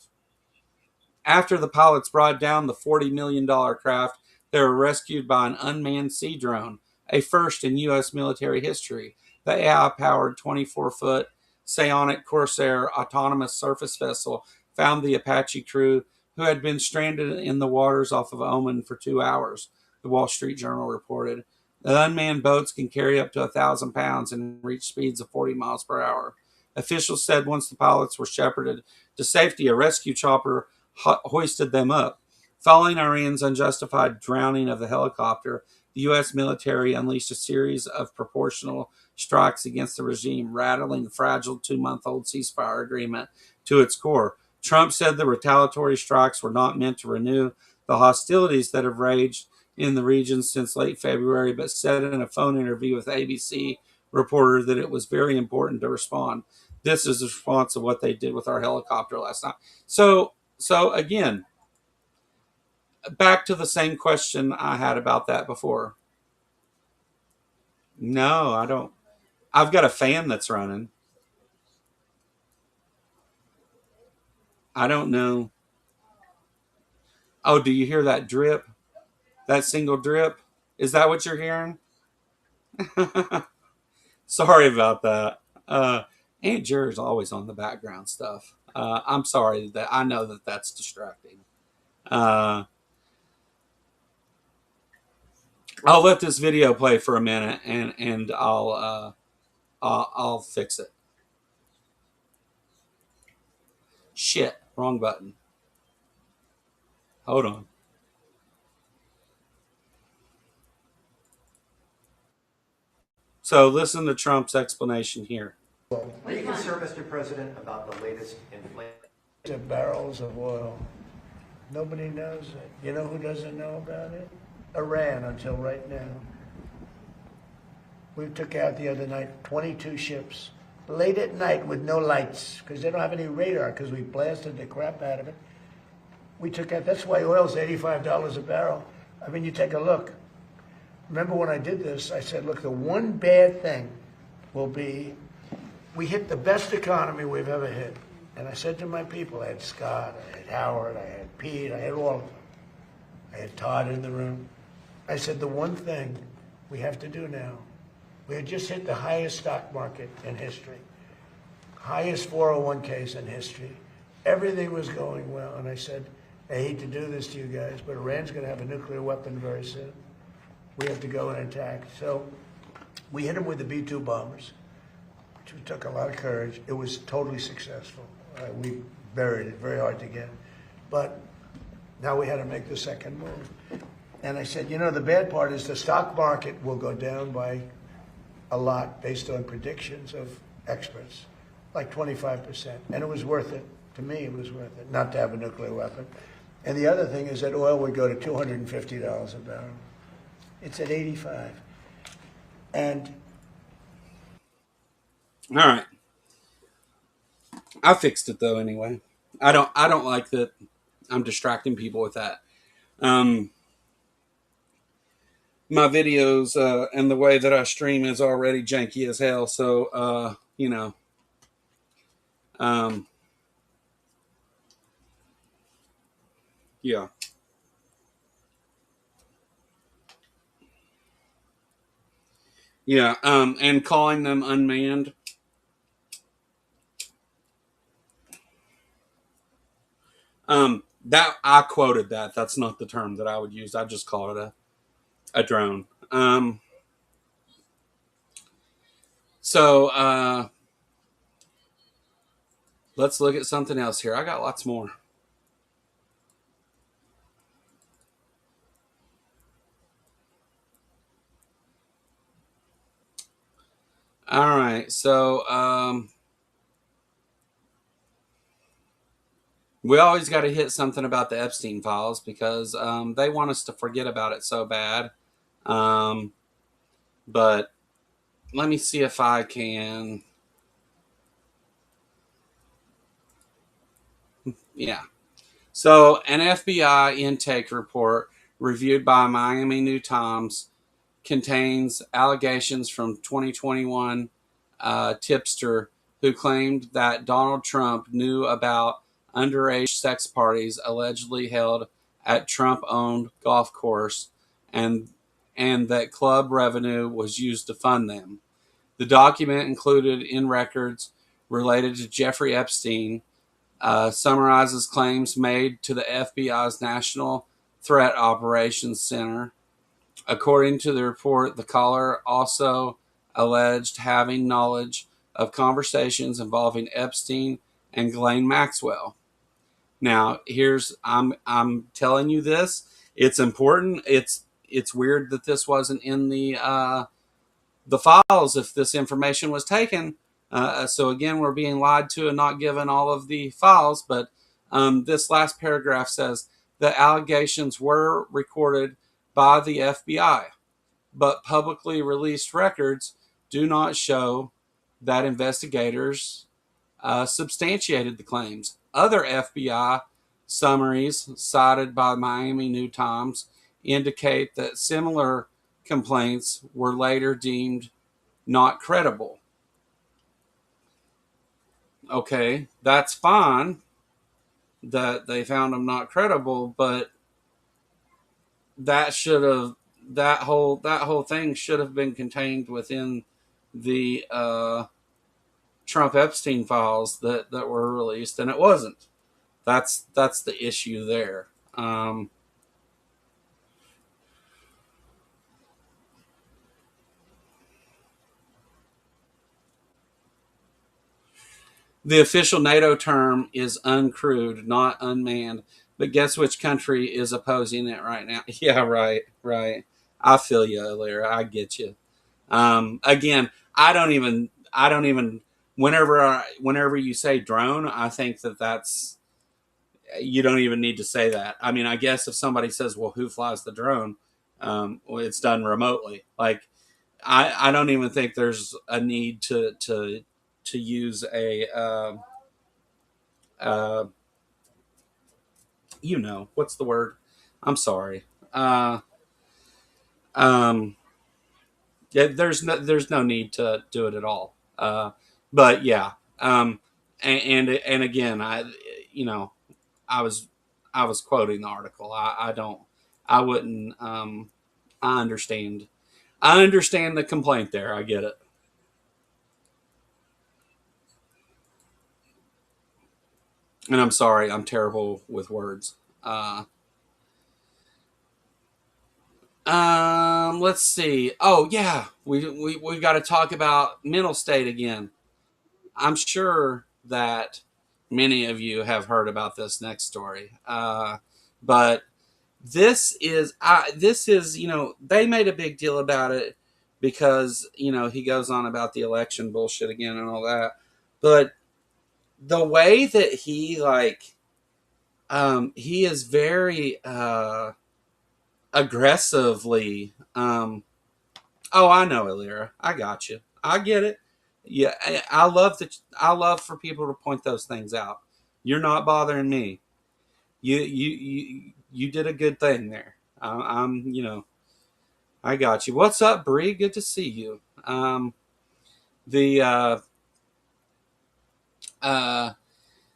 After the pilots brought down the $40 million craft, they were rescued by an unmanned sea drone, a first in U.S. military history. The AI-powered 24-foot psionic Corsair autonomous surface vessel found the Apache crew, who had been stranded in the waters off of Oman for 2 hours, the Wall Street Journal reported. The unmanned boats can carry up to 1,000 pounds and reach speeds of 40 miles per hour. Officials said once the pilots were shepherded to safety, a rescue chopper hoisted them up. Following Iran's unjustified drowning of the helicopter, the U.S. military unleashed a series of proportional strikes against the regime, rattling the fragile 2-month-old ceasefire agreement to its core. Trump said the retaliatory strikes were not meant to renew the hostilities that have raged in the region since late February, but said in a phone interview with ABC reporter that it was very important to respond. This is a response of what they did with our helicopter last night. So again, back to the same question I had about that before. No, I don't. I've got a fan that's running. I don't know. Oh, do you hear that drip? That single drip? Is that what you're hearing? Sorry about that. Aunt Jerry's always on the background stuff. I'm sorry that I know that that's distracting. Uh, I'll let this video play for a minute, and I'll fix it. Shit, wrong button. Hold on. So listen to Trump's explanation here. Are you concerned, Mr. President, about the latest inflation? Barrels of oil. Nobody knows it. You know who doesn't know about it? Iran, until right now. We took out the other night 22 ships, late at night with no lights, because they don't have any radar, because we blasted the crap out of it. We took out, that's why oil's $85 a barrel. I mean, you take a look. Remember when I did this, I said, look, the one bad thing will be we hit the best economy we've ever hit. And I said to my people, I had Scott, I had Howard, I had Pete, I had all of them. I had Todd in the room. I said, the one thing we have to do now, we had just hit the highest stock market in history, highest 401ks in history. Everything was going well. And I said, I hate to do this to you guys, but Iran's going to have a nuclear weapon very soon. We have to go and attack. So we hit them with the B-2 bombers, which took a lot of courage. It was totally successful. We buried it, very hard to get. But now we had to make the second move. And I said, you know, the bad part is the stock market will go down by a lot based on predictions of experts, like 25%. And it was worth it. To me, it was worth it not to have a nuclear weapon. And the other thing is that oil would go to $250 a barrel. It's at 85. And all right. I fixed it though anyway. I don't like that I'm distracting people with that. My videos and the way that I stream is already janky as hell, so you know. Yeah. Yeah, and calling them unmanned. That I quoted that. That's not the term that I would use. I just call it a drone. So let's look at something else here. I got lots more. All right, so we always got to hit something about the Epstein files because they want us to forget about it so bad. But let me see if I can. Yeah. So an FBI intake report reviewed by Miami New Times contains allegations from 2021 tipster who claimed that Donald Trump knew about underage sex parties allegedly held at Trump-owned golf course and that club revenue was used to fund them. The document included in records related to Jeffrey Epstein, summarizes claims made to the FBI's National Threat Operations Center. According to the report, the caller also alleged having knowledge of conversations involving Epstein and Ghislaine Maxwell. Now, I'm telling you this. It's important. It's weird that this wasn't in the files if this information was taken. So again, we're being lied to and not given all of the files. But this last paragraph says the allegations were recorded by the FBI, but publicly released records do not show that investigators substantiated the claims. Other FBI summaries cited by Miami New Times indicate that similar complaints were later deemed not credible. Okay, that's fine that they found them not credible, but that whole thing should have been contained within the Trump Epstein files that were released, and it wasn't. That's the issue there. The official NATO term is uncrewed, not unmanned. But guess which country is opposing it right now? Yeah, right. I feel you, Larry. I get you. Again, I don't even. Whenever you say drone, I think that's. You don't even need to say that. I mean, I guess if somebody says, "Well, who flies the drone?" Well, it's done remotely. Like, I don't even think there's a need to use a what's the word? I'm sorry. Yeah, there's no need to do it at all. But yeah, and again, you know, I was I was quoting the article. I don't, I wouldn't. I understand. I understand the complaint there. I get it. And I'm sorry. I'm terrible with words. Let's see. Oh yeah, we got to talk about mental state again. I'm sure that many of you have heard about this next story. But this is, you know, they made a big deal about it because, you know, he goes on about the election bullshit again and all that. But the way that he like he is very aggressively oh, I know, Illyra. I got you. I get it. Yeah, I love that. I love for people to point those things out. You're not bothering me. You did a good thing there. I'm, you know, I got you. What's up, Bree? Good to see you. The uh,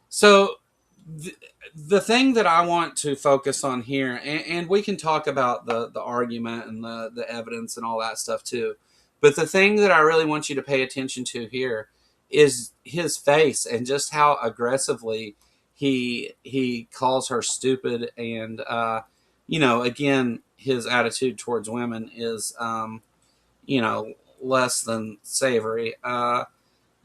so the, the thing that I want to focus on here, and we can talk about the argument and the evidence and all that stuff too. But the thing that I really want you to pay attention to here is his face and just how aggressively he calls her stupid, and you know, again, his attitude towards women is you know, less than savory.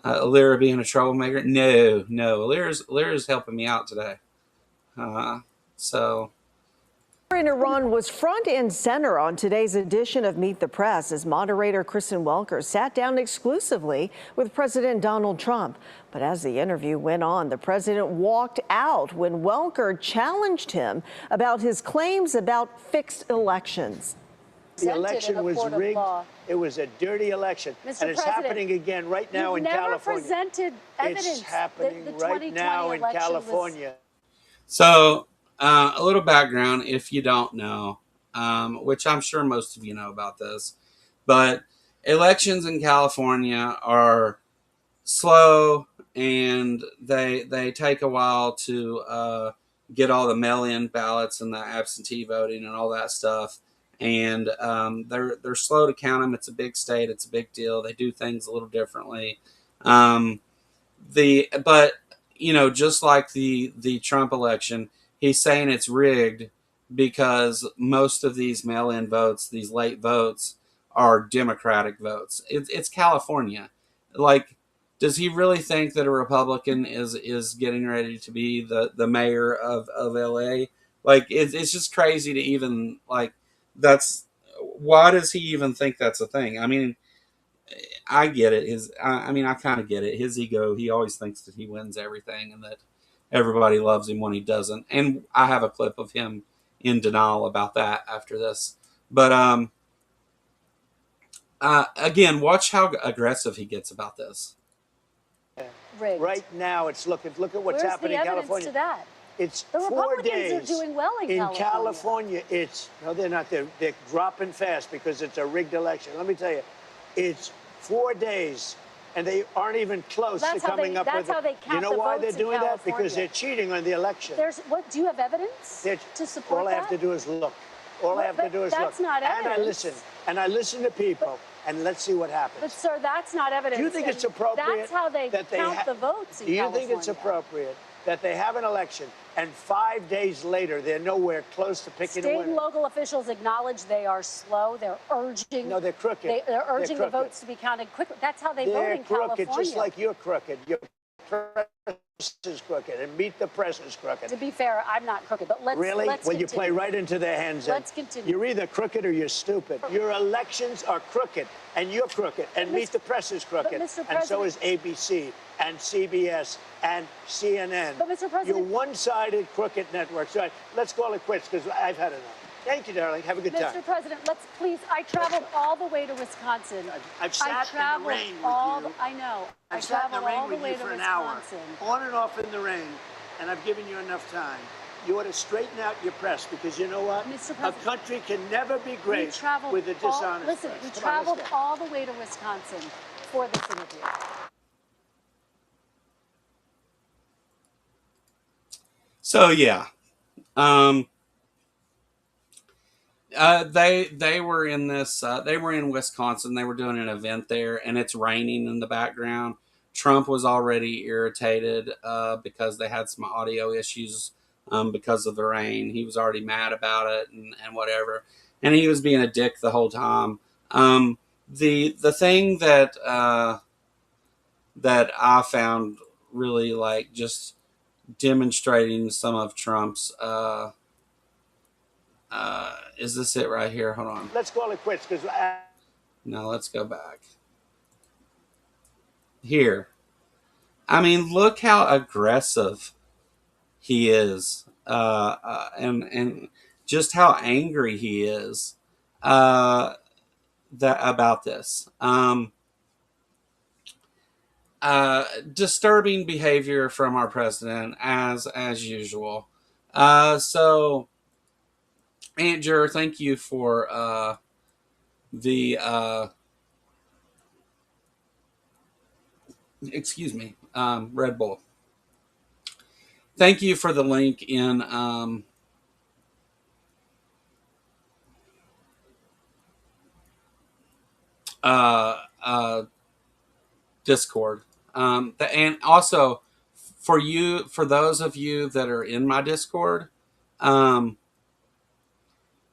Lyra being a troublemaker? No. Lyra's helping me out today. Uh, so In Iran was front and center on today's edition of Meet the Press as moderator Kristen Welker sat down exclusively with President Donald Trump. But as the interview went on, the president walked out when Welker challenged him about his claims about fixed elections. The election was rigged. It was a dirty election. And it's happening again right now in California. Presented evidence. It's happening right now in California. So, a little background if you don't know, which I'm sure most of you know about this, but elections in California are slow and they take a while to get all the mail-in ballots and the absentee voting and all that stuff. And they're slow to count them. It's a big state. It's a big deal. They do things a little differently. But you know, just like the Trump election, he's saying it's rigged because most of these mail-in votes, these late votes, are Democratic votes. It's California. Like, does he really think that a Republican is getting ready to be the mayor of LA? Like, it's just crazy to even like. That's why does he even think that's a thing? I mean, I get it. I mean, I kind of get it. His ego. He always thinks that he wins everything and that everybody loves him when he doesn't. And I have a clip of him in denial about that after this. But again, watch how aggressive he gets about this. Rigged. Right now, it's look at what's happening in California. To that? It's the 4 Republicans days. are doing well in California. It's no, they're not. They're dropping fast because it's a rigged election. Let me tell you, it's 4 days, and they aren't even close to coming up with. That's how they count. You know the why votes they're doing in that? Because they're cheating on the election. There's what? Do you have evidence to support all that? I have to do is look. All I have to do is look. That's not evidence. And I listen to people, and let's see what happens. But sir, that's not evidence. Do you think it's appropriate? That's how they count the votes in California. Do you think it's appropriate that they have an election and 5 days later they're nowhere close to picking a winner? State and local officials acknowledge they are slow. They're urging. No, they're crooked. They're urging the votes to be counted quickly. That's how they vote in California. They're crooked, just like you're crooked. Your press is crooked, and Meet the Press is crooked. To be fair, I'm not crooked, but let's really. Let's well, continue. you play right into their hands. Let's continue. You're either crooked or you're stupid. Your elections are crooked, and you're crooked, and Meet the Press is crooked, and so is ABC and CBS and CNN. But Mr. President, you're one-sided crooked networks. All right, let's call it quits because I've had enough. Thank you, darling. Have a good time. Mr. President, let's please. I traveled all the way to Wisconsin. I've sat in the rain with you. I know. I've sat in the rain with you for an hour, on and off in the rain, and I've given you enough time. You ought to straighten out your press because you know what? A country can never be great with a dishonest press. Listen, we traveled all the way to Wisconsin for this interview. So yeah, um, they were in this. They were in Wisconsin. They were doing an event there, and it's raining in the background. Trump was already irritated because they had some audio issues because of the rain. He was already mad about it and whatever, and he was being a dick the whole time. The thing that I found really like just demonstrating some of Trump's. Is this it right here? Hold on. Let's call it quits because. No, let's go back. Here. I mean, look how aggressive he is. And just how angry he is that about this. Disturbing behavior from our president as usual. So Aunt Jur, thank you for the excuse me, Red Bull. Thank you for the link in uh, uh, Discord. And also for those of you that are in my Discord, um,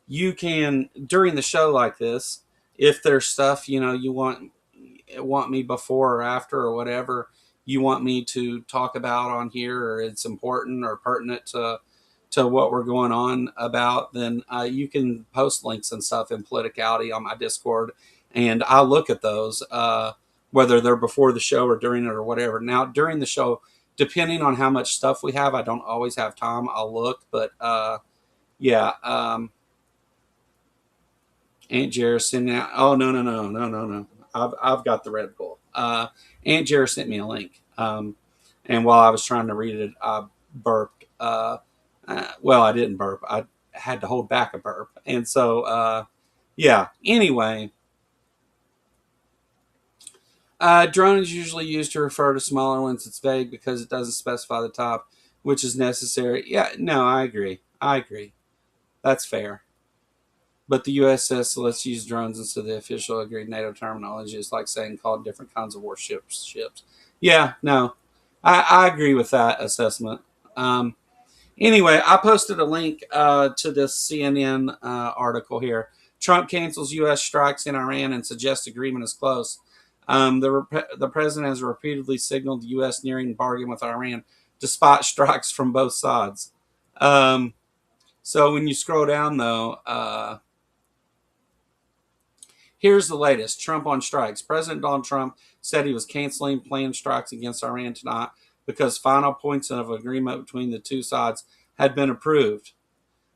you can during the show like this, if there's stuff you want me before or after or whatever you want me to talk about on here, or it's important or pertinent to what we're going on about, then you can post links and stuff in Politicality on my Discord, and I'll look at those, whether they're before the show or during it or whatever. Now, during the show, depending on how much stuff we have, I don't always have time. I'll look, but yeah. Aunt Jera sent out. Oh no! I've got the Red Bull. Aunt Jera sent me a link, and while I was trying to read it, I burped. Well, I didn't burp. I had to hold back a burp, and so yeah. Anyway, drone is usually used to refer to smaller ones. It's vague because it doesn't specify the type, which is necessary. Yeah, no, I agree. That's fair. But the U.S. says, so let's use drones instead of the official agreed NATO terminology. It's like saying call different kinds of warships ships. Yeah, no, I agree with that assessment. Anyway, I posted a link to this CNN article here. Trump cancels U.S. strikes in Iran and suggests agreement is close. The president has repeatedly signaled the U.S. nearing bargain with Iran, despite strikes from both sides. So when you scroll down, though, here's the latest. Trump on strikes. President Donald Trump said he was canceling planned strikes against Iran tonight because final points of agreement between the two sides had been approved.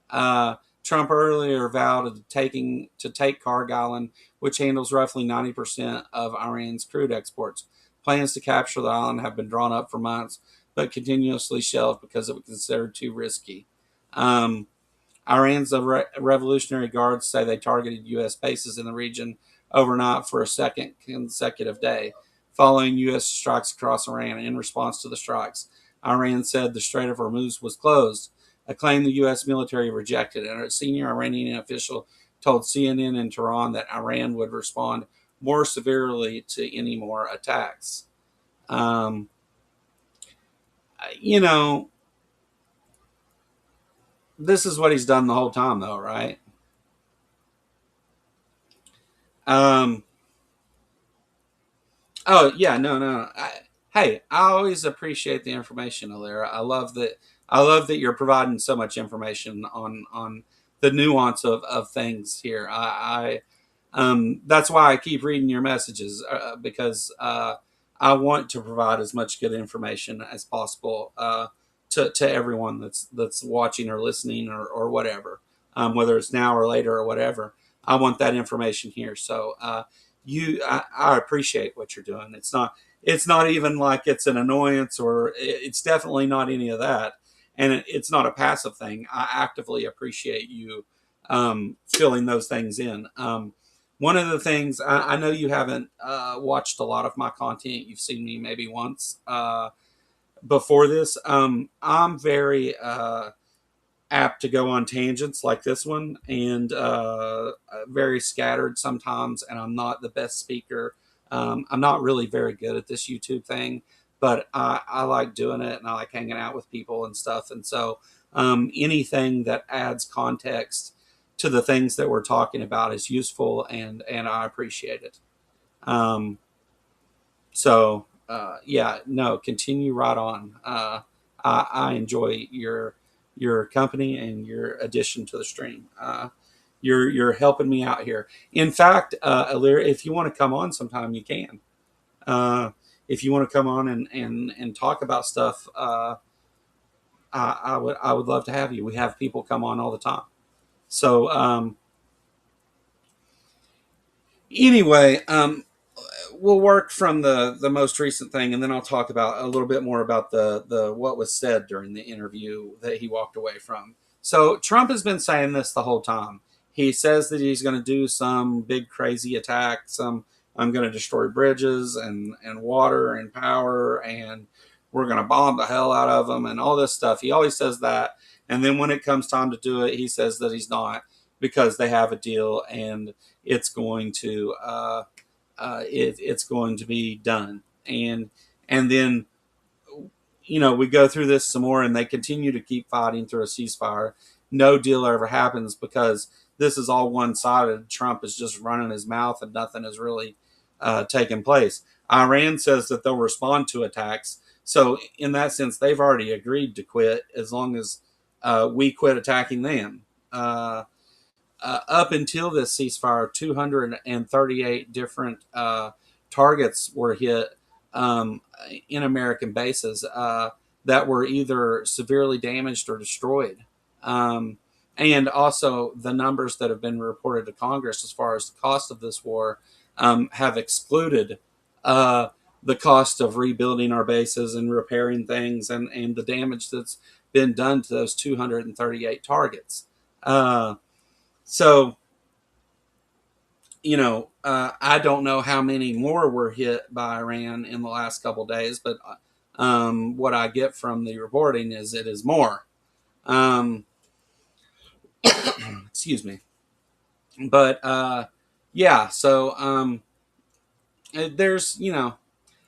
Trump earlier vowed to take Cargill Island, which handles roughly 90% of Iran's crude exports. Plans to capture the island have been drawn up for months, but continuously shelved because it was considered too risky. Iran's Revolutionary Guards say they targeted U.S. bases in the region overnight for a second consecutive day, following U.S. strikes across Iran. In response to the strikes, Iran said the Strait of Hormuz was closed, a claim the U.S. military rejected. And a senior Iranian official told CNN in Tehran that Iran would respond more severely to any more attacks. You know, this is what he's done the whole time, though, right? Oh yeah, no. Hey, I always appreciate the information, Alira. I love that. I love that you're providing so much information on the nuance of things here. That's why I keep reading your messages because I want to provide as much good information as possible to everyone that's watching or listening or whatever, whether it's now or later or whatever. I want that information here. So I appreciate what you're doing. It's not even like it's an annoyance, or it's definitely not any of that. And it's not a passive thing. I actively appreciate you filling those things in. One of the things I know you haven't watched a lot of my content. You've seen me maybe once, before this. I'm very apt to go on tangents like this one, and very scattered sometimes, and I'm not the best speaker. I'm not really very good at this YouTube thing, but I like doing it, and I like hanging out with people and stuff. And so anything that adds context to the things that we're talking about is useful, and I appreciate it. Um, yeah, no, continue right on. I enjoy your company and your addition to the stream. You're helping me out here. In fact, Alir, if you want to come on sometime, you can. Uh, if you want to come on and talk about stuff, I would love to have you. We have people come on all the time. So anyway, we'll work from the most recent thing, and then I'll talk about a little bit more about the what was said during the interview that he walked away from. So Trump has been saying this the whole time. He says that he's going to do some big crazy attack. I'm going to destroy bridges and water and power, and we're going to bomb the hell out of them and all this stuff. He always says that, and then when it comes time to do it, he says that he's not, because they have a deal and it's going to it's going to be done. And then we go through this some more, and they continue to keep fighting through a ceasefire. No deal ever happens because this is all one-sided. Trump is just running his mouth, and nothing is really taking place. Iran says that they'll respond to attacks. So in that sense, they've already agreed to quit as long as we quit attacking them. Up until this ceasefire, 238 different targets were hit in American bases that were either severely damaged or destroyed. And also, the numbers that have been reported to Congress as far as the cost of this war have excluded the cost of rebuilding our bases and repairing things, and the damage that's been done to those 238 targets. So, I don't know how many more were hit by Iran in the last couple of days, but what I get from the reporting is it is more. Excuse me. But yeah, so there's,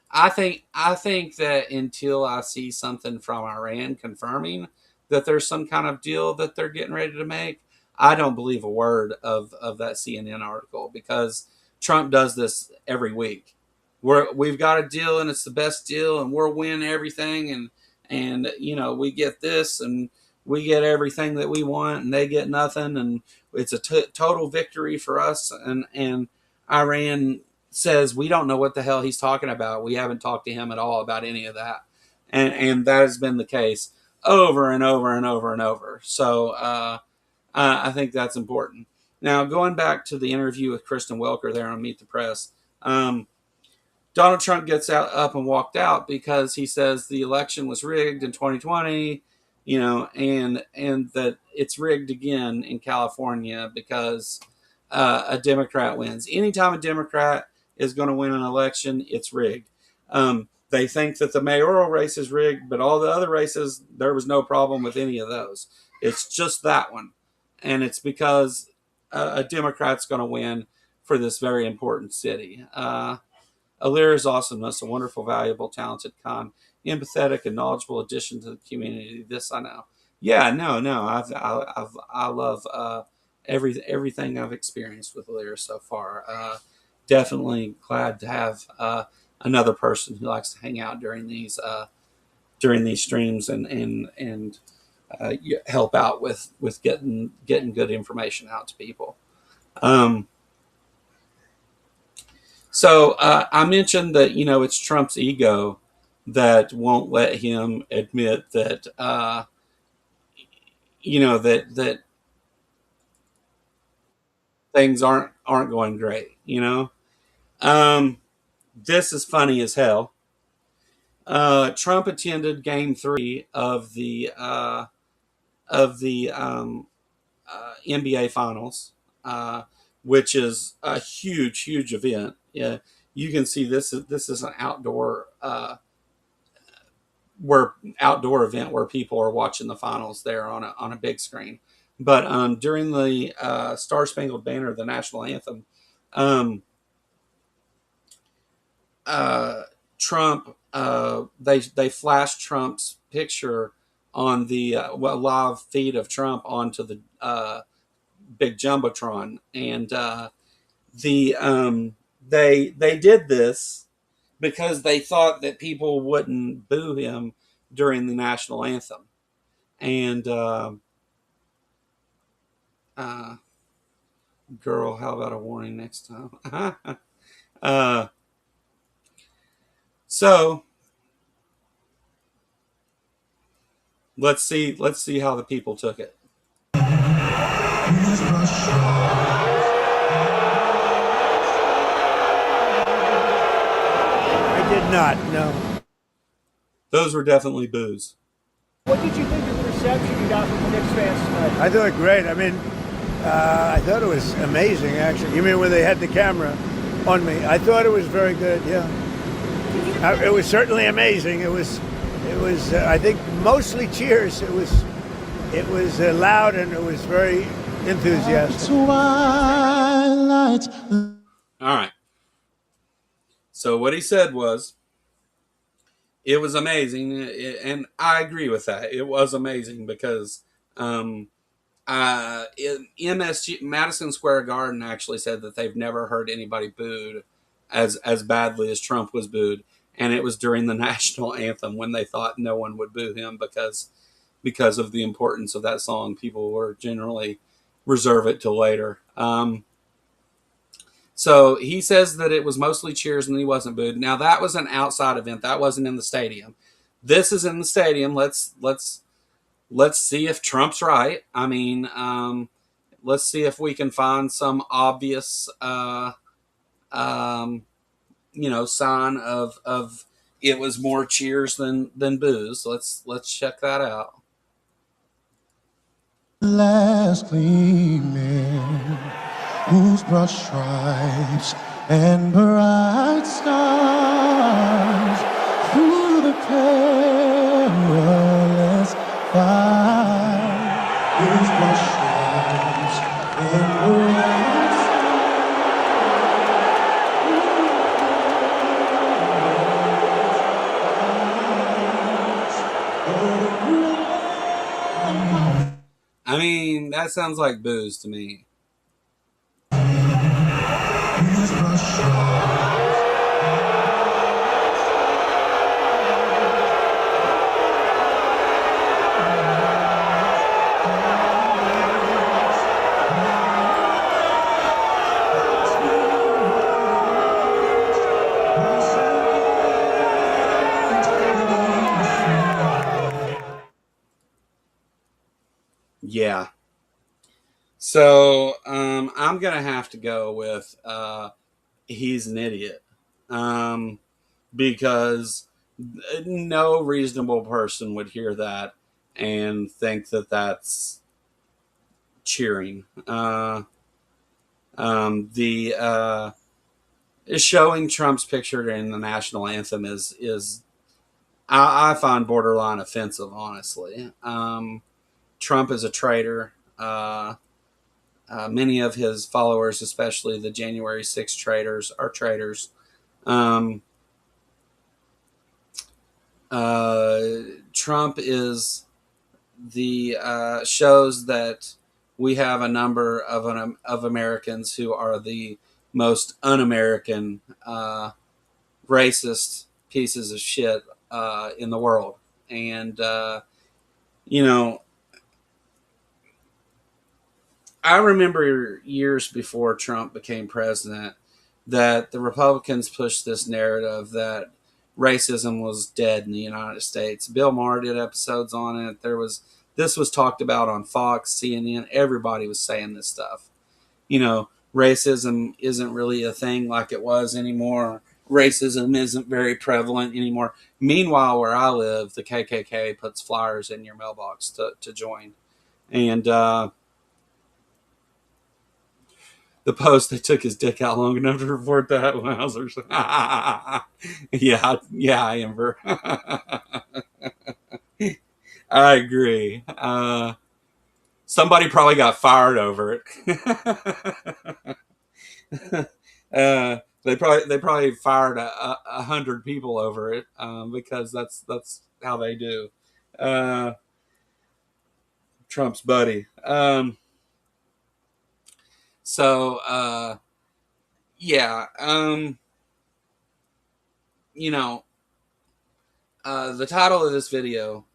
I think that until I see something from Iran confirming that there's some kind of deal that they're getting ready to make, I don't believe a word of that CNN article, because Trump does this every week. We've got a deal, and it's the best deal, and we'll win everything, and we get this, and we get everything that we want, and they get nothing, and it's a total victory for us. And Iran says we don't know what the hell he's talking about. We haven't talked to him at all about any of that, and that has been the case over and over and over and over. So I think that's important. Now, going back to the interview with Kristen Welker there on Meet the Press, Donald Trump gets up and walked out because he says the election was rigged in 2020, and that it's rigged again in California because a Democrat wins. Anytime a Democrat is going to win an election, it's rigged. They think that the mayoral race is rigged, but all the other races, there was no problem with any of those. It's just that one. And it's because a Democrat's going to win for this very important city. Alir is awesomeness, a wonderful, valuable, talented, kind, empathetic, and knowledgeable addition to the community. This I know. Yeah, no. I love everything I've experienced with Alir so far. Definitely glad to have another person who likes to hang out during these streams and help out with getting good information out to people. So I mentioned that it's Trump's ego that won't let him admit that that things aren't going great. This is funny as hell. Trump attended Game 3 of the NBA Finals, which is a huge event. Yeah, you can see this is an outdoor outdoor event where people are watching the finals there on a big screen. But during the Star Spangled Banner, the national anthem, Trump, they flashed Trump's picture on the live feed of Trump onto the big jumbotron, and they did this because they thought that people wouldn't boo him during the national anthem, and girl, how about a warning next time? So let's see how the people took it. I did not, no. Those were definitely boos. What did you think of the reception you got from the Knicks fans tonight? I thought great. I mean, I thought it was amazing, actually. You mean when they had the camera on me? I thought it was very good, yeah. It was certainly amazing. It was. I think mostly cheers. It was loud and it was very enthusiastic. All right. So what he said was, it was amazing, and I agree with that. It was amazing because MSG Madison Square Garden actually said that they've never heard anybody booed as badly as Trump was booed, and it was during the national anthem when they thought no one would boo him because of the importance of that song. People were generally reserve it till later. So he says that it was mostly cheers and he wasn't booed. Now that was an outside event. That wasn't in the stadium. This is in the stadium. Let's see if Trump's right. I mean, let's see if we can find some obvious, sign of it was more cheers than boos. Let's check that out. Last gleaming, whose broad stripes and bright stars through the perilous fight, whose broad stripes and bright stars. I mean, that sounds like booze to me. Yeah. So I'm gonna have to go with he's an idiot, because no reasonable person would hear that and think that that's cheering. The showing Trump's picture during the national anthem is I find borderline offensive, honestly. Trump is a traitor. Many of his followers, especially the January 6th traitors, are traitors. Trump is the shows that we have a number of Americans who are the most un-American, racist pieces of shit in the world, and I remember years before Trump became president that the Republicans pushed this narrative that racism was dead in the United States. Bill Maher did episodes on it. This was talked about on Fox, CNN. Everybody was saying this stuff. Racism isn't really a thing like it was anymore. Racism isn't very prevalent anymore. Meanwhile, where I live, the KKK puts flyers in your mailbox to join. And the Post, they took his dick out long enough to report that. Wowzers. Yeah, Amber. I agree. Somebody probably got fired over it. They probably fired 100 people over it, because that's how they do. Uh, Trump's buddy. So yeah, you know, the title of this video,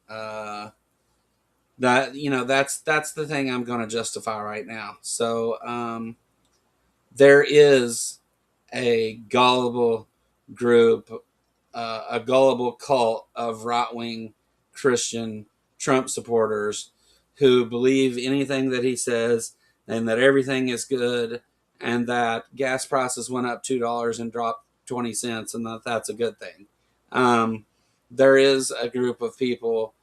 uh, that's the thing I'm going to justify right now. So there is a gullible group, a gullible cult of right wing Christian Trump supporters who believe anything that he says, and that everything is good, and that gas prices went up $2 and dropped 20 cents, and that's a good thing. There is a group of people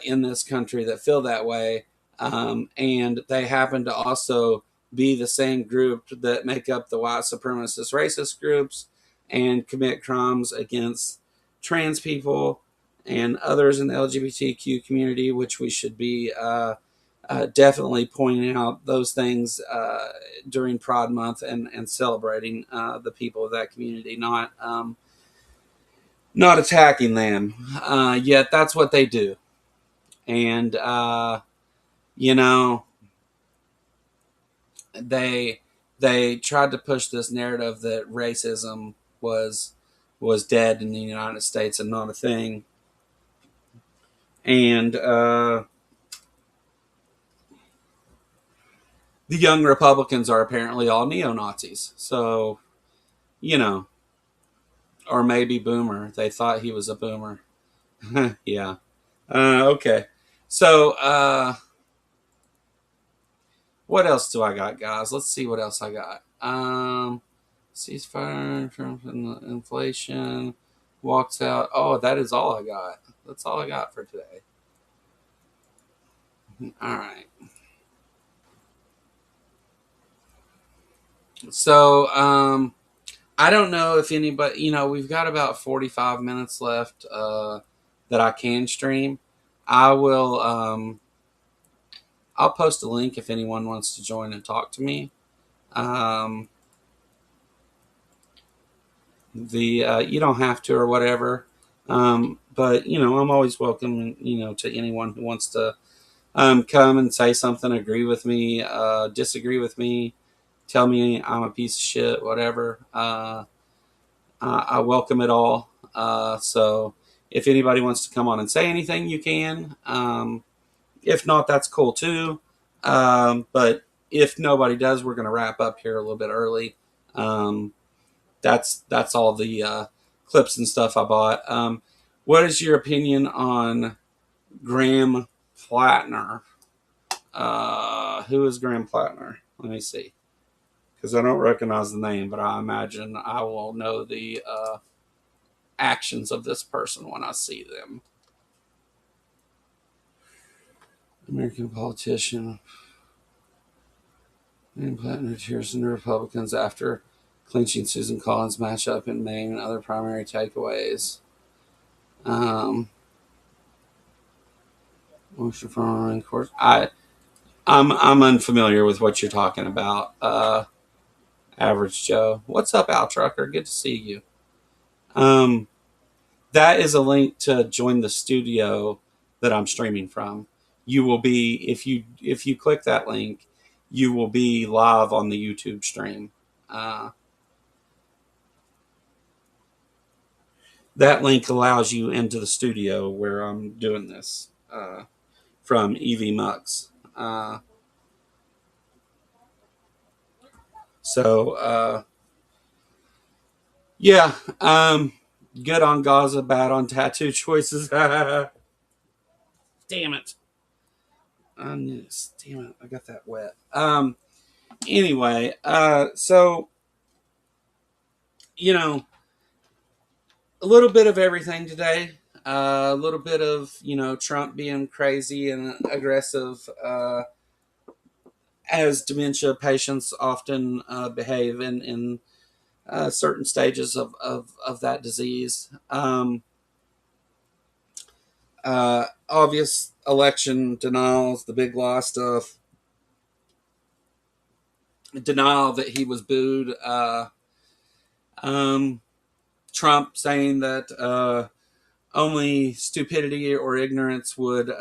in this country that feel that way, and they happen to also be the same group that make up the white supremacist racist groups and commit crimes against trans people and others in the LGBTQ community, which we should be definitely pointing out those things during Pride Month, and celebrating the people of that community, not attacking them. Yet that's what they do. And, you know, they tried to push this narrative that racism was dead in the United States and not a thing. And the young Republicans are apparently all neo-Nazis. So, or maybe boomer. They thought he was a boomer. Yeah. Okay. So, what else do I got, guys? Let's see what else I got. Ceasefire, Trump, inflation, walks out. Oh, that is all I got. That's all I got for today. All right. So, I don't know if anybody, we've got about 45 minutes left that I can stream. I will, I'll post a link if anyone wants to join and talk to me. You don't have to or whatever. But, I'm always welcome, to anyone who wants to come and say something, agree with me, disagree with me, tell me I'm a piece of shit, whatever. I welcome it all. So if anybody wants to come on and say anything, you can. If not, that's cool too. But if nobody does, we're going to wrap up here a little bit early. That's all the clips and stuff I bought. What is your opinion on Graham Plattner? Who is Graham Plattner? Let me see. Because I don't recognize the name, but I imagine I will know the actions of this person when I see them. American politician. Graham Plattner cheers the Republicans after clinching Susan Collins matchup in Maine and other primary takeaways. Motion for course. I'm unfamiliar with what you're talking about. Average Joe. What's up, Al Trucker? Good to see you. That is a link to join the studio that I'm streaming from. You will be, if you click that link, you will be live on the YouTube stream. That link allows you into the studio where I'm doing this from EV Mux. Yeah. Good on Gaza, bad on tattoo choices. Damn it. Damn it. I got that wet. Anyway, so, a little bit of everything today. A little bit of, Trump being crazy and aggressive, as dementia patients often behave in certain stages of that disease. obvious election denials, the big lie stuff, denial that he was booed. Trump saying that only stupidity or ignorance would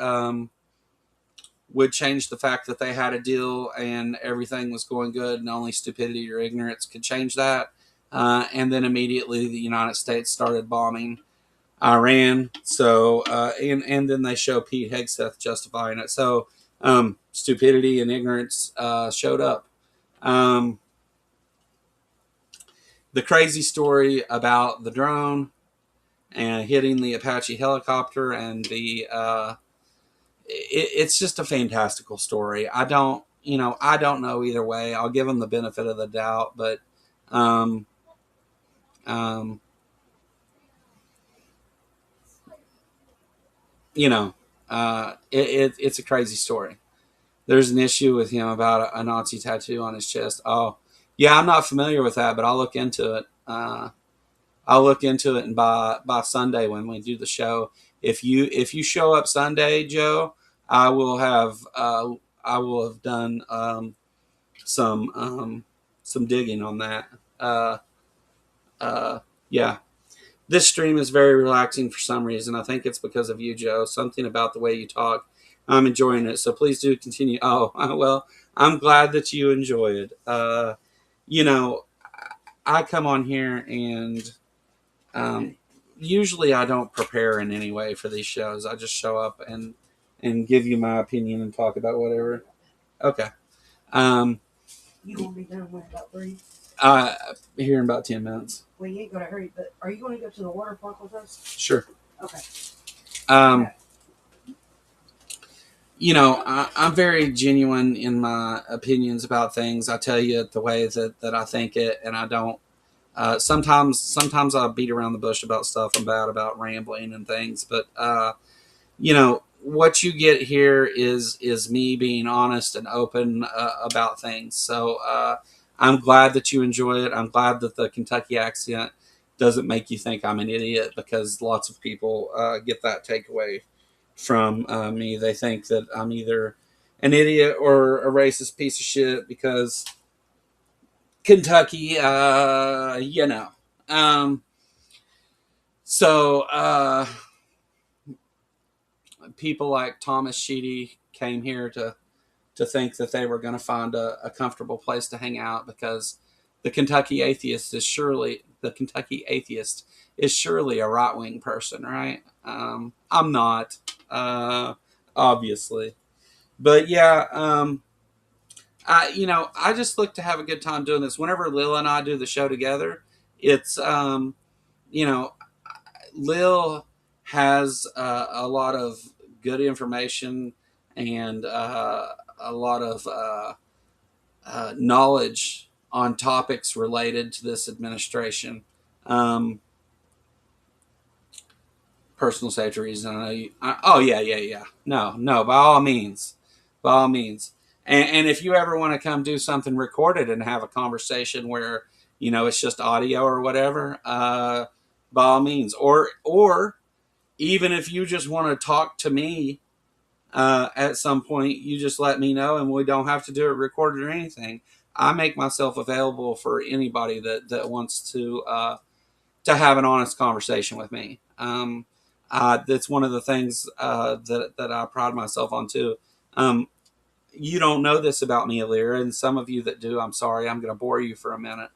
change the fact that they had a deal and everything was going good, and only stupidity or ignorance could change that. And then immediately the United States started bombing Iran. So and then they show Pete Hegseth justifying it. So stupidity and ignorance showed up. The crazy story about the drone and hitting the Apache helicopter and the it's just a fantastical story. I don't know either way. I'll give them the benefit of the doubt, but um, um, it's a crazy story. There's an issue with him about a Nazi tattoo on his chest. Oh, yeah, I'm not familiar with that, but I'll look into it. And by Sunday when we do the show, if you show up Sunday, Joe, I will have done some digging on that. Yeah, this stream is very relaxing for some reason. I think it's because of you, Joe. Something about the way you talk. I'm enjoying it, so please do continue. Oh, well, I'm glad that you enjoy it. You know, I come on here and usually I don't prepare in any way for these shows. I just show up and give you my opinion and talk about whatever. Okay. You won't be done with about 3? Here in about 10 minutes. Well, you ain't gonna hurry, but are you gonna go to the water park with us? Sure. Okay. I'm very genuine in my opinions about things. I tell you it the way that I think it, and I don't. Sometimes I beat around the bush about stuff. I'm bad about rambling and things, but what you get here is me being honest and open about things. So I'm glad that you enjoy it. I'm glad that the Kentucky accent doesn't make you think I'm an idiot, because lots of people get that takeaway from me. They think that I'm either an idiot or a racist piece of shit because Kentucky, So people like Thomas Sheedy came here to think that they were going to find a comfortable place to hang out, because the Kentucky atheist is surely a right-wing person, right? I'm not, obviously, but yeah. I just look to have a good time doing this. Whenever Lil and I do the show together, it's Lil has a lot of good information and a lot of knowledge on topics related to this administration. Personal safety reasons. I know you. Yeah. No. By all means. And if you ever want to come do something recorded and have a conversation where it's just audio or whatever, by all means. Or even if you just want to talk to me at some point, you just let me know, and we don't have to do it recorded or anything. I make myself available for anybody that wants to have an honest conversation with me. That's one of the things that I pride myself on too. You don't know this about me, Alira, and some of you that do, I'm sorry, I'm going to bore you for a minute.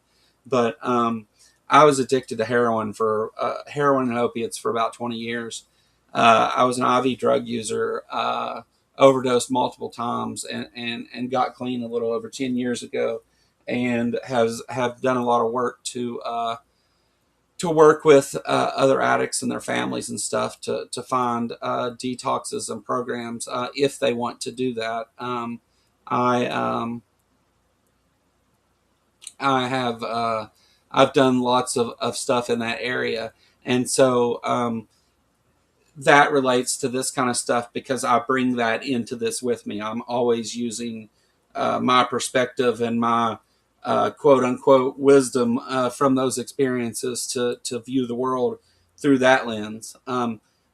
But I was addicted to heroin and opiates for about 20 years. I was an IV drug user, overdosed multiple times, and got clean a little over 10 years ago, and have done a lot of work to work with other addicts and their families and stuff to find detoxes and programs if they want to do that. I have I've done lots of stuff in that area, and so that relates to this kind of stuff because I bring that into this with me. I'm always using my perspective and my quote unquote wisdom from those experiences to view the world through that lens.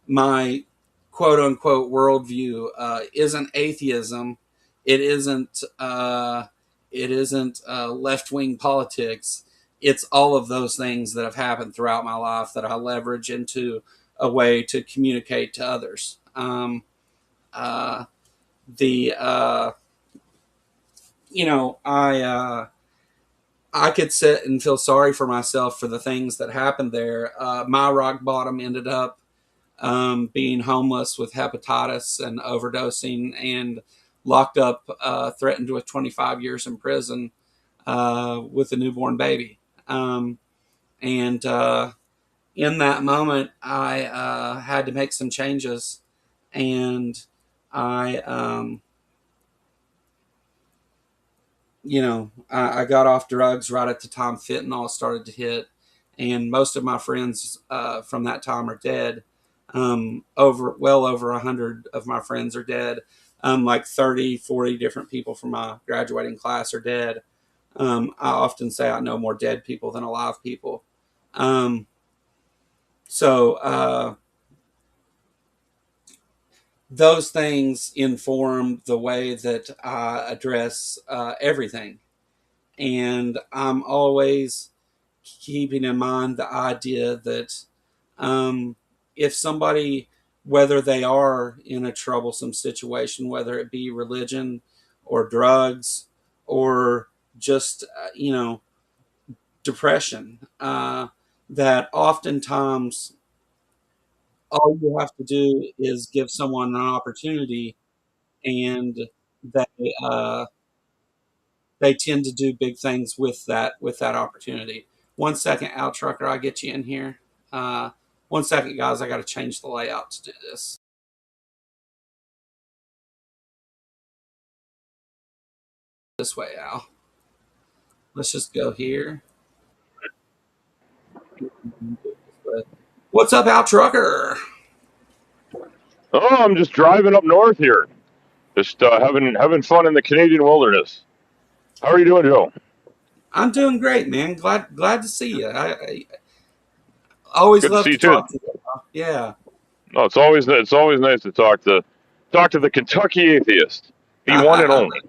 My quote unquote worldview isn't atheism. It isn't. It isn't left wing politics. It's all of those things that have happened throughout my life that I leverage into a way to communicate to others. The you know, I could sit and feel sorry for myself for the things that happened there. My rock bottom ended up being homeless with hepatitis and overdosing and locked up, threatened with 25 years in prison with a newborn baby. And in that moment, I had to make some changes. And I, I got off drugs right at the time fentanyl started to hit. And most of my friends from that time are dead. Over 100 of my friends are dead. Like 30, 40 different people from my graduating class are dead. I often say I know more dead people than alive people. Um, so those things inform the way that I address everything. And I'm always keeping in mind the idea that if somebody, whether they are in a troublesome situation, whether it be religion or drugs or just, depression, that oftentimes all you have to do is give someone an opportunity and they they tend to do big things with that opportunity. 1 second, Al Trucker, I'll get you in here. Uh, 1 second, guys, I got to change the layout to do this. This way, Al. Let's just go here. What's up, Al Trucker? Oh, I'm just driving up north here, just having fun in the Canadian wilderness. How are you doing, Joe? I'm doing great, man. Glad to see you. I always Good to love see you to too. talk to you. Yeah. No, it's always nice to talk to the Kentucky atheist, the one and only.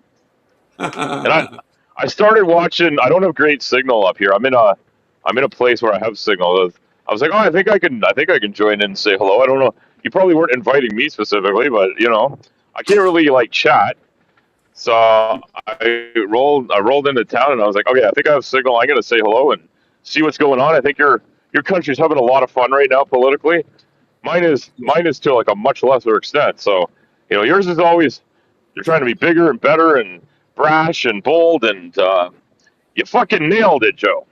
And I started watching. I don't have great signal up here. I'm in a place where I have signal. I was like, oh, I think I can join in and say hello. I don't know. You probably weren't inviting me specifically, but I can't really like chat. So I rolled into town and I was like, okay, I think I have signal. I'm gonna say hello and see what's going on. I think your country's having a lot of fun right now politically. Mine is to like a much lesser extent. So, yours is always you're trying to be bigger and better and brash and bold and you fucking nailed it, Joe.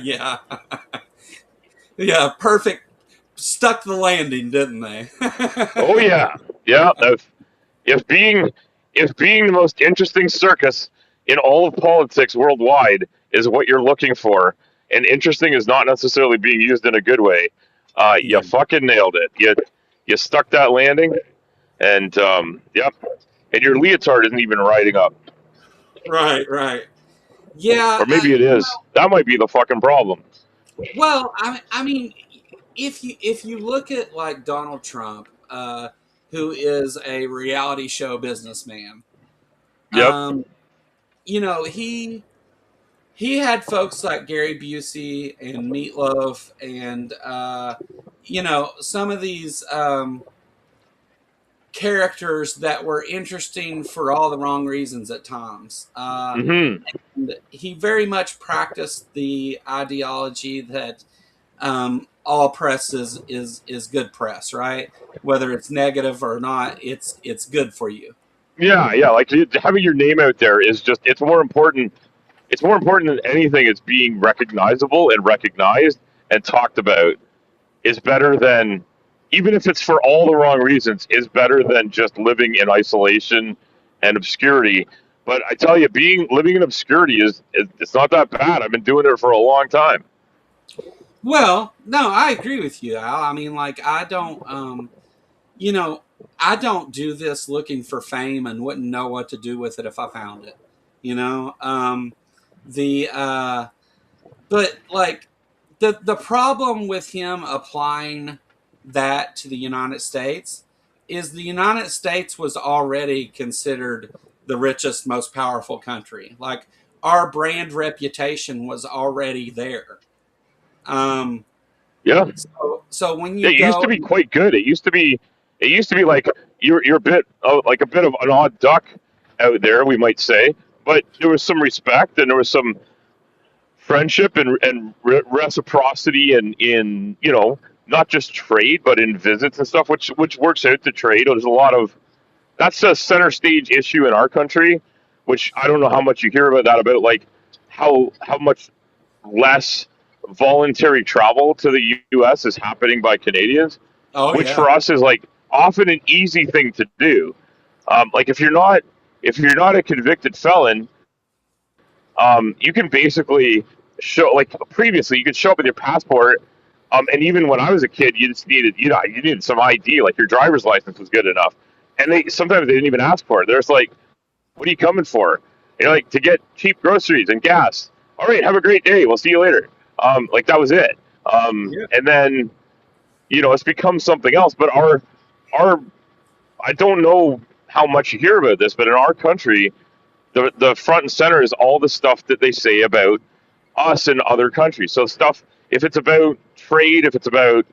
Yeah. Yeah, perfect. Stuck the landing, didn't they? Oh yeah, yeah. If being the most interesting circus in all of politics worldwide is what you're looking for, and interesting is not necessarily being used in a good way, you Yeah. fucking nailed it. You stuck that landing, and yep. And your leotard isn't even riding up, Right, right. Yeah, or maybe it is. That might be the fucking problem. well, I mean, if you look at like Donald Trump, who is a reality show businessman, Yep. um, he had folks like Gary Busey and Meatloaf and some of these characters that were interesting for all the wrong reasons at times. Mm-hmm. And he very much practiced the ideology that all press is good press, right? Whether it's negative or not, it's good for you. Yeah, yeah. Like having your name out there is just—it's more important. It's more important than anything. It's being recognizable and recognized and talked about is better than, even if it's for all the wrong reasons, is better than just living in isolation and obscurity. But I tell you, living in obscurity is it's not that bad. I've been doing it for a long time. Well, no, I agree with you, Al. I mean, like, you know, I don't do this looking for fame and wouldn't know what to do with it if I found it. You know, the but like the problem with him applying that to the United States is the United States was already considered the richest, most powerful country. Like, our brand reputation was already there. Um, Yeah. so when you It used to go, be quite good. It used to be like you're a bit like a bit of an odd duck out there, we might say. But there was some respect and there was some friendship and reciprocity in not just trade but in visits and stuff, which works out to trade. There's a lot of that's a center stage issue in our country, which I don't know how much you hear about that about like how much less voluntary travel to the U.S. is happening by Canadians, oh which yeah, for us is like often an easy thing to do. Like if you're not a convicted felon, you can basically show like previously you could show up with your passport. And even when I was a kid, you just needed you needed some ID, like your driver's license was good enough. And they sometimes they didn't even ask for it. They're just like, "What are you coming for?" Like to get cheap groceries and gas. All right, have a great day. We'll see you later. Like that was it. yeah, And then it's become something else. But our I don't know how much you hear about this, but in our country, the front and center is all the stuff that they say about us and other countries. So stuff if it's about trade, if it's about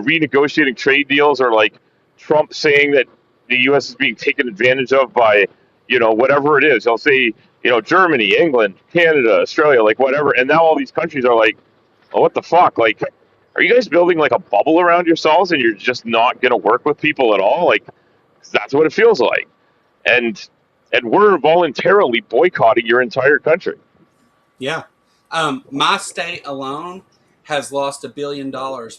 renegotiating trade deals, or like Trump saying that the U.S. is being taken advantage of by whatever it is. He'll say Germany, England, Canada, Australia, like whatever, and now all these countries are like, oh, what the fuck, like. Are you guys building like a bubble around yourselves and you're just not going to work with people at all? Like, 'cause that's what it feels like. And we're voluntarily boycotting your entire country. yeah. My state alone has lost $1 billion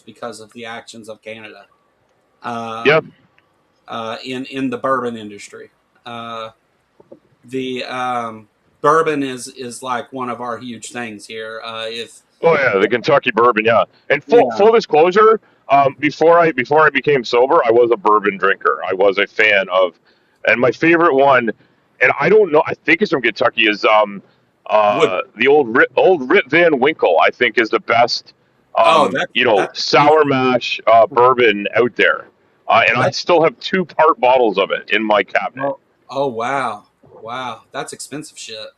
because of the actions of Canada. Yep. In the bourbon industry. The bourbon is like one of our huge things here. If Oh yeah, the Kentucky bourbon, yeah. And yeah, full disclosure, before I became sober, I was a bourbon drinker. I was a fan of, and my favorite one, and I don't know, I think it's from Kentucky, is wood. the old Rip Van Winkle. I think is the best Oh, that's sour mash bourbon out there. And I that's still have 2 part bottles of it in my cabinet. oh wow, that's expensive shit.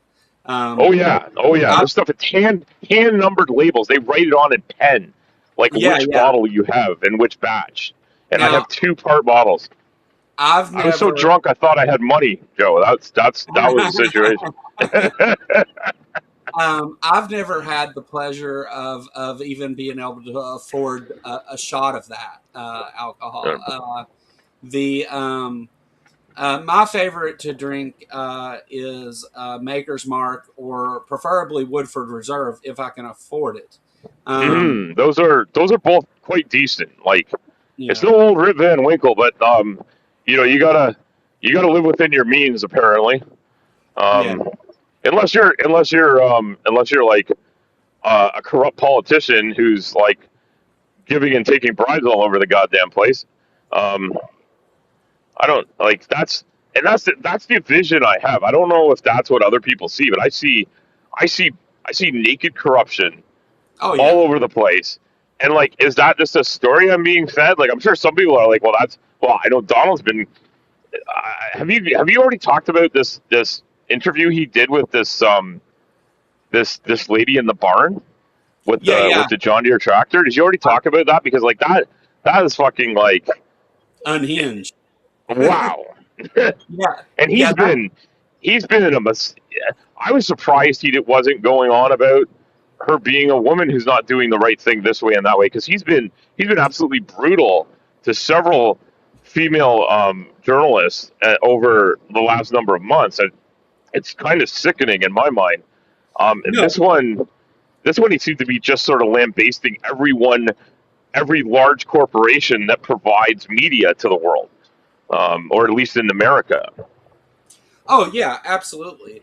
Oh Um, yeah, oh yeah. I, This stuff it's hand numbered labels. They write it on in pen, like yeah, which yeah. bottle you have and which batch. And I Now have 2 part bottles. I've I was so never. drunk I thought I had money, Joe. That was the situation. I've never had the pleasure of even being able to afford a shot of that alcohol. The My favorite to drink is Maker's Mark or preferably Woodford Reserve if I can afford it. Um, Those are both quite decent. Like it's yeah, no old Rip Van Winkle, but you gotta live within your means apparently. yeah, Um, unless you're like a corrupt politician who's like giving and taking bribes all over the goddamn place. Um, I don't like that's the vision I have. I don't know if that's what other people see, but I see, I see naked corruption oh all yeah, over the place. And like, is that just a story I'm being fed? Like, I'm sure some people are like, well, I know Donald's been. Have you already talked about this interview he did with this lady in the barn with yeah, the yeah. John Deere tractor? Did you already talk about that? Because like that is fucking like Unhinged. wow. Yeah, And yeah, he's been in a I was surprised he wasn't going on about her being a woman who's not doing the right thing this way and that way, because he's been absolutely brutal to several female journalists over the last number of months. And it's kind of sickening in my mind. And no. this one he seemed to be just sort of lambasting every large corporation that provides media to the world, or at least in America. Oh yeah, absolutely.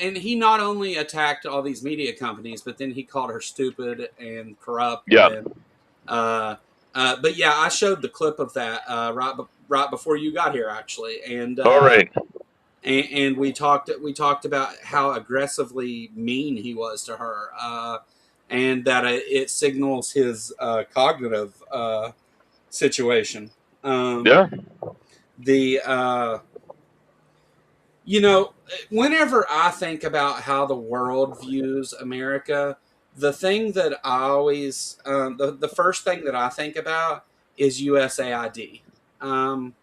And he not only attacked all these media companies, but then he called her stupid and corrupt. Yeah. And but yeah, I showed the clip of that right before you got here, actually, All right. and we talked about how aggressively mean he was to her. and that it signals his cognitive situation. Yeah. The You know, whenever I think about how the world views America, the thing that I always, the first thing that I think about is USAID. Um,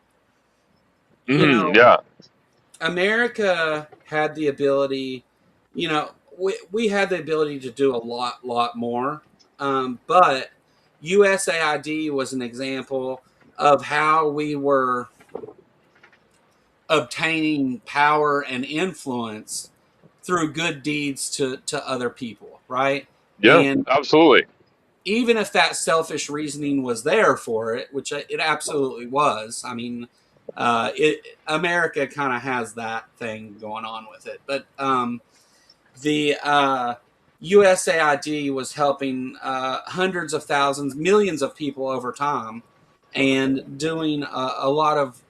you know, Yeah. America had the ability, we had the ability to do a lot more. But USAID was an example of how we were obtaining power and influence through good deeds to other people, right? Yeah. And Absolutely. even if that selfish reasoning was there for it, which it absolutely was, I mean, America kind of has that thing going on with it. But the USAID was helping hundreds of thousands, millions of people over time, and doing a lot of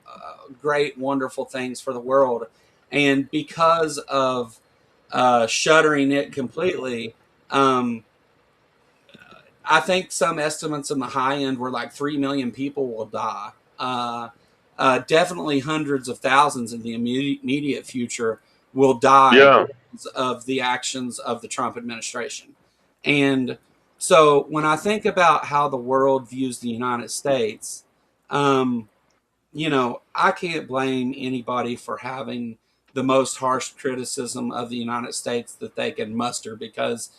great, wonderful things for the world. And because of shuttering it completely, um, I think some estimates in the high end were like 3 million people will die. Definitely hundreds of thousands in the immediate future will die Yeah. because of the actions of the Trump administration. And so when I think about how the world views the United States, um, I can't blame anybody for having the most harsh criticism of the United States that they can muster because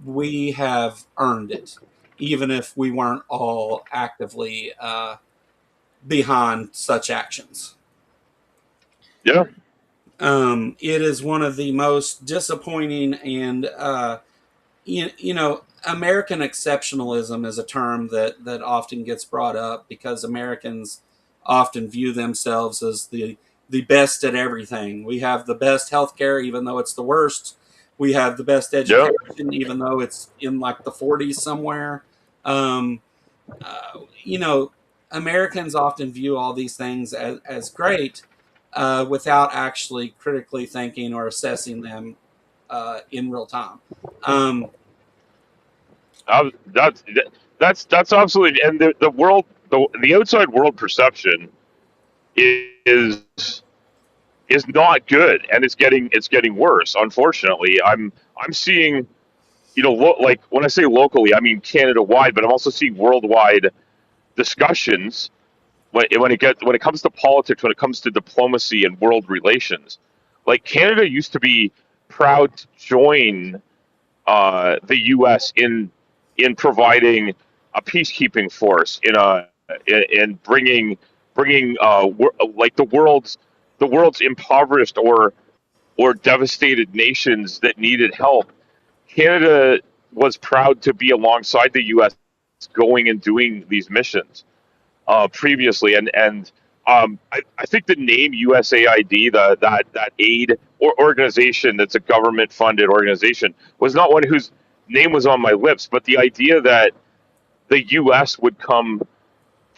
we have earned it, even if we weren't all actively behind such actions. Yeah. It is one of the most disappointing and American exceptionalism is a term that often gets brought up because Americans often view themselves as the best at everything. We have the best healthcare, even though it's the worst. We have the best Yeah. education, even though it's in like the 40s somewhere. Um, you know, Americans often view all these things as great without actually critically thinking or assessing them in real time. Um, That's that's absolutely, and the world, the outside world perception is is not good, and it's getting worse. Unfortunately, I'm seeing, like when I say locally, I mean Canada wide, but I'm also seeing worldwide discussions when it comes to politics, when it comes to diplomacy and world relations. Like Canada used to be proud to join the U.S. in providing a peacekeeping force in bringing like the world's impoverished or devastated nations that needed help. Canada was proud to be alongside the U.S. going and doing these missions previously, and I think the name USAID, that aid or organization that's a government funded organization, was not one whose name was on my lips, but the idea that the U.S. would come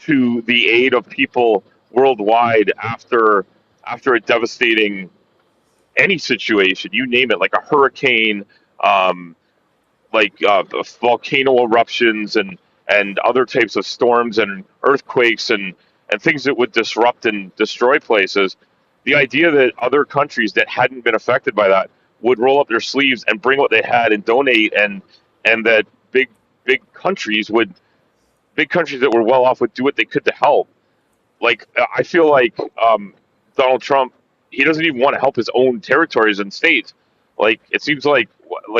to the aid of people worldwide after a devastating any situation, you name it, like a hurricane, um, like volcano eruptions and other types of storms and earthquakes and things that would disrupt and destroy places. The idea that other countries that hadn't been affected by that would roll up their sleeves and bring what they had and donate, and that big countries would big countries that were well off would do what they could to help. Like I feel like Donald Trump, he doesn't even want to help his own territories and states. Like it seems like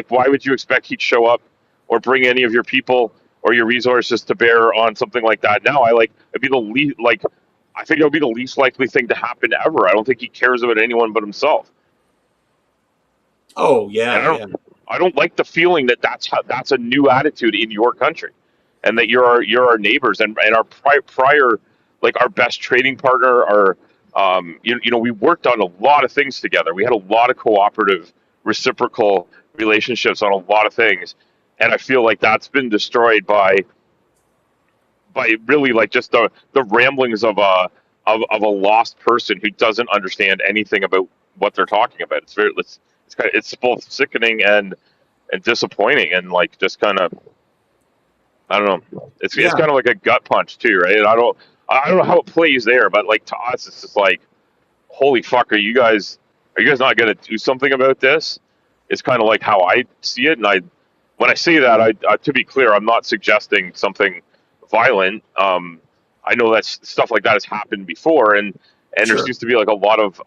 why would you expect he'd show up or bring any of your people or your resources to bear on something like that? Now it'd be the least like I think it would be the least likely thing to happen ever. I don't think he cares about anyone but himself. Oh And yeah, yeah. I don't like the feeling that that's a new attitude in your country, and that you're our neighbors and our prior like our best trading partner. Our we worked on a lot of things together. We had a lot of cooperative, reciprocal relationships on a lot of things, and I feel like that's been destroyed by really like just the ramblings of a lost person who doesn't understand anything about what they're talking about. It's both sickening and disappointing, and like just kind of, I don't know. It's Yeah, kind of like a gut punch too, right? And I don't know how it plays there, but like to us, it's just like, holy fuck, are you guys not going to do something about this? It's kind of like how I see it, and when I say that, to be clear, I'm not suggesting something violent. I know that stuff like that has happened before, and there sure. seems to be like a lot of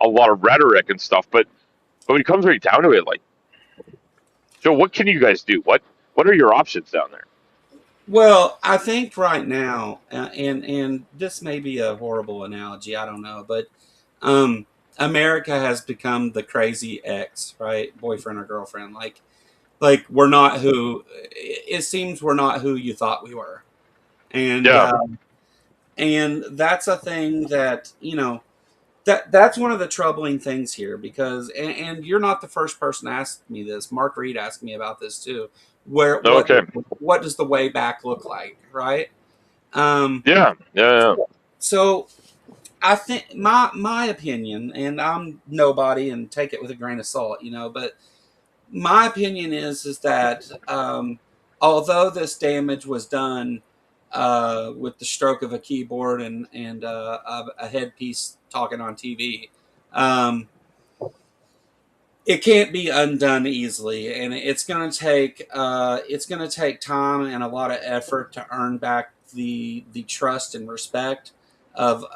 rhetoric and stuff, but when it comes right down to it, like, Joe, what can you guys do? What are your options down there? Well, I think right now, and this may be a horrible analogy, I don't know, but um, America has become the crazy ex, right? Boyfriend or girlfriend. We're not who it seems we're not who you thought we were, and Yeah. and that's a thing that that's one of the troubling things here because and you're not the first person to ask me this. Mark Reed asked me about this too. Where Okay. what does the way back look like, right? Um, Yeah. Yeah. so I think my opinion, and I'm nobody, and take it with a grain of salt, but my opinion is that although this damage was done with the stroke of a keyboard and a headpiece talking on TV, um, it can't be undone easily, and it's going to take time and a lot of effort to earn back the trust and respect of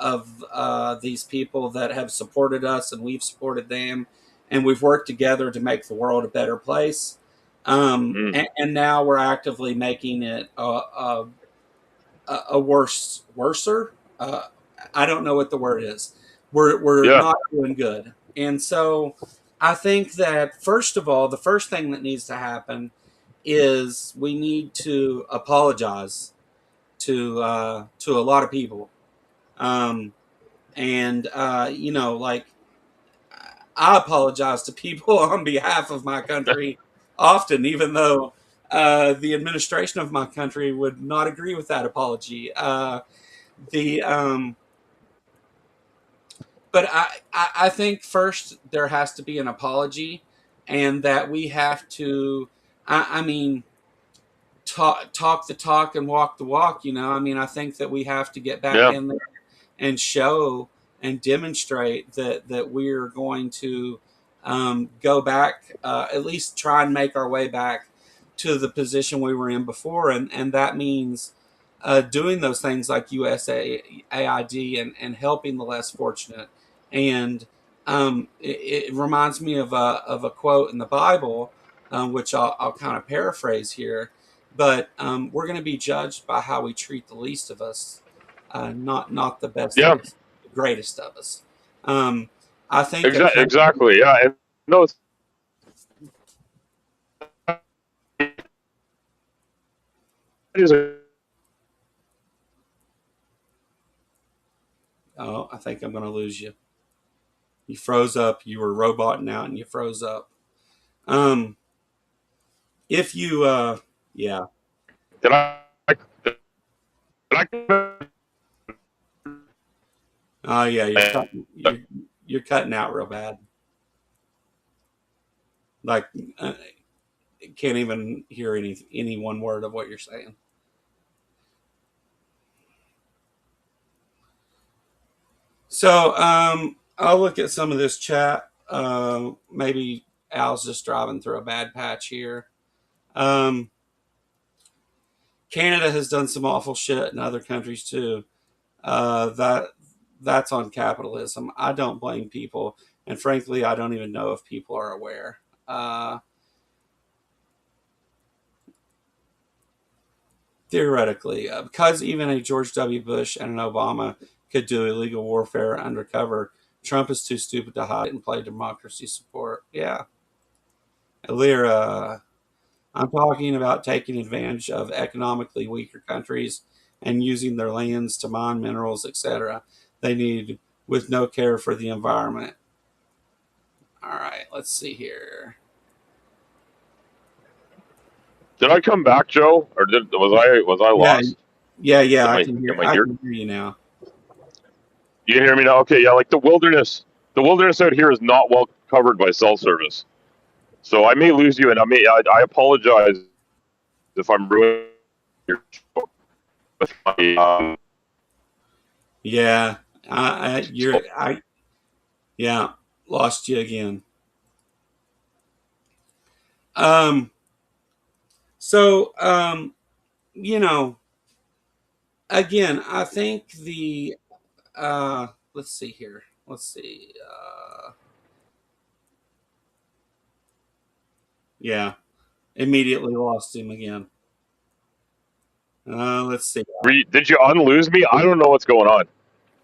these people that have supported us and we've supported them, and we've worked together to make the world a better place. And now we're actively making it a worser. I don't know what the word is. We're Yeah. not doing good, and so I think that first of all, the first thing that needs to happen is we need to apologize to a lot of people, um, and like I apologize to people on behalf of my country often, even though the administration of my country would not agree with that apology. The But I think first there has to be an apology, and that we have to. I mean, talk the talk and walk the walk. I mean, I think that we have to get back Yeah. in there and show and demonstrate that we're going to go back, at least try and make our way back to the position we were in before, and that means doing those things like USAID and helping the less fortunate. And it reminds me of a quote in the Bible, which I'll kind of paraphrase here. But we're going to be judged by how we treat the least of us, not the best of Yeah. us, the greatest of us. I think a Exactly. Yeah. And no, it is a Oh, I think I'm going to lose you. You froze up. You were roboting out, and you froze up. Um, if you, yeah. Did did I Oh, yeah. You're cutting out real bad. Like, uh, can't even hear any one word of what you're saying. So, I'll look at some of this chat. Maybe Al's just driving through a bad patch here. Um, Canada has done some awful shit in other countries too. That's on capitalism. I don't blame people, and frankly, I don't even know if people are aware. Theoretically, because even a George W. Bush and an Obama could do illegal warfare undercover, Trump is too stupid to hide it and play democracy support. Yeah, Alira, I'm talking about taking advantage of economically weaker countries and using their lands to mine minerals, etc. They need with no care for the environment. All right, let's see here. did I come back, Joe, or was I Yeah, lost? yeah. Am I I can hear. am I I here? can hear you now. You can hear me now. Okay. Yeah. Like the wilderness out here is not well covered by cell service. So I may lose you, and I apologize if I'm ruining your show with my Yeah, yeah, lost you again. Um, so, you know, again, I think let's see here. Let's see. Yeah, immediately lost him again. Let's see. Did you unlose me? I don't know what's going on.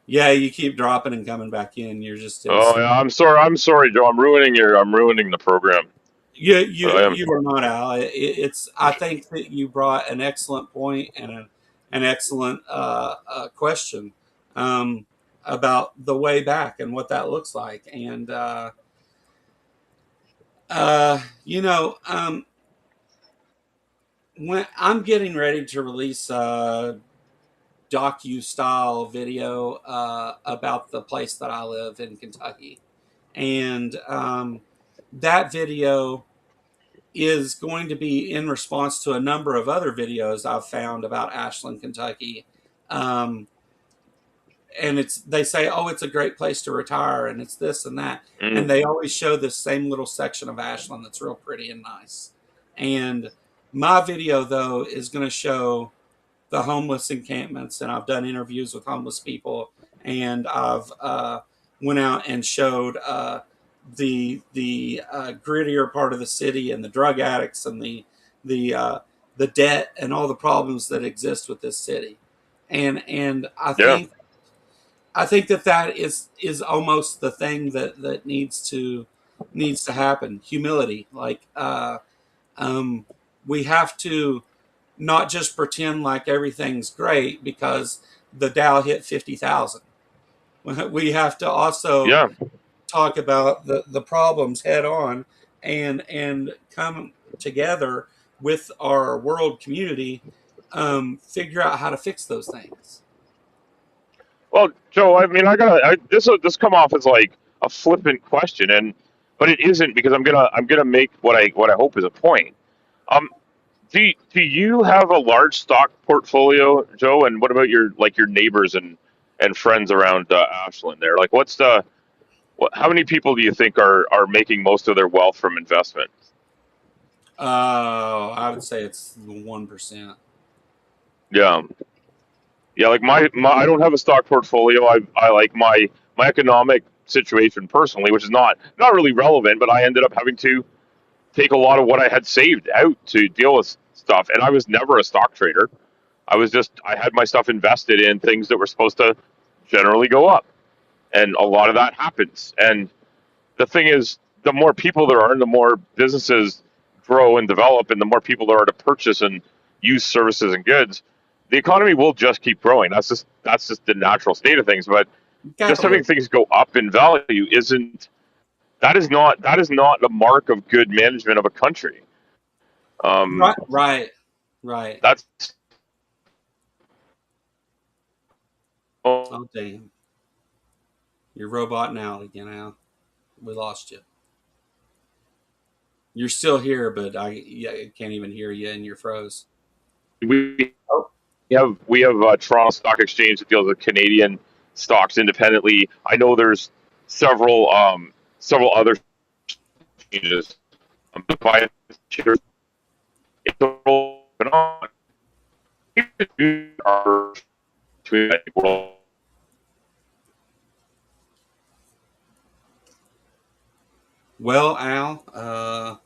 Yeah, you keep dropping and coming back in. You're just in. Oh yeah, I'm sorry. I'm sorry, Joe. I'm ruining the program. You are not, Al. It's. I think that you brought an excellent point and an excellent question about the way back and what that looks like. And you know, when I'm getting ready to release a docu style video about the place that I live in Kentucky, and that video is going to be in response to a number of other videos I've found about Ashland, Kentucky. Um, and they say, oh, it's a great place to retire, and it's this and that. And they always show this same little section of Ashland that's real pretty and nice. And my video, though, is going to show the homeless encampments, and I've done interviews with homeless people, and I've went out and showed the grittier part of the city and the drug addicts and the the debt and all the problems that exist with this city. And I think that is almost the thing that needs to happen. Humility, like we have to not just pretend like everything's great because the Dow hit 50,000. We have to also talk about the problems head on and come together with our world community, figure out how to fix those things. Well, Joe, I mean, this come off as like a flippant question, but it isn't because I'm gonna make what I hope is a point. Um, do you have a large stock portfolio, Joe? And what about your neighbors and friends around Ashland there? Like, how many people do you think are making most of their wealth from investment? I would say it's 1%. Yeah, yeah. Like I don't have a stock portfolio. I like my economic situation personally, which is not really relevant, but I ended up having to take a lot of what I had saved out to deal with stuff. And I was never a stock trader. I had my stuff invested in things that were supposed to generally go up. And a lot of that happens. And the thing is, the more people there are, and the more businesses grow and develop, and the more people there are to purchase and use services and goods, the economy will just keep growing. That's just the natural state of things. But just having things go up in value that is not the mark of good management of a country. Right. That's Oh damn! You're roboting out again, Al. We lost you. You're still here, but I can't even hear you, and you're froze. we have Toronto Stock Exchange that deals with Canadian stocks independently. I know there's several other changes. By Well, Al,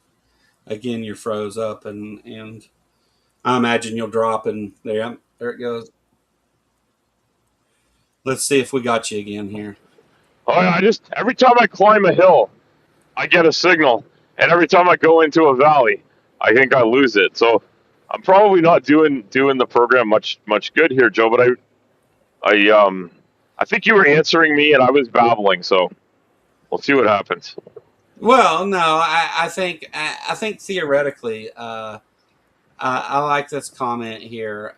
again, you're froze up, and I imagine you'll drop, and there it goes. Let's see if we got you again here. Every time I climb a hill, I get a signal, and every time I go into a valley, I think I lose it. So I'm probably not doing the program much good here, Joe. But I think you were answering me, and I was babbling. So we'll see what happens. Well, no, I think theoretically, I like this comment here.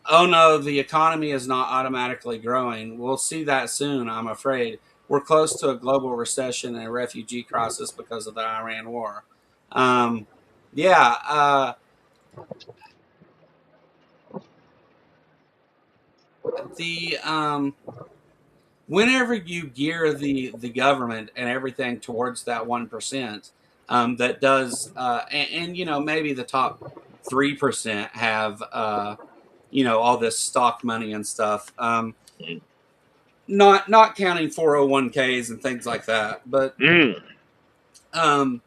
Oh no, the economy is not automatically growing. We'll see that soon, I'm afraid. we're close to a global recession and a refugee crisis because of the Iran war. Yeah, the whenever you gear the government and everything towards that 1%, that does, and maybe the top 3% have all this stock money and stuff. Not counting 401ks and things like that, but um,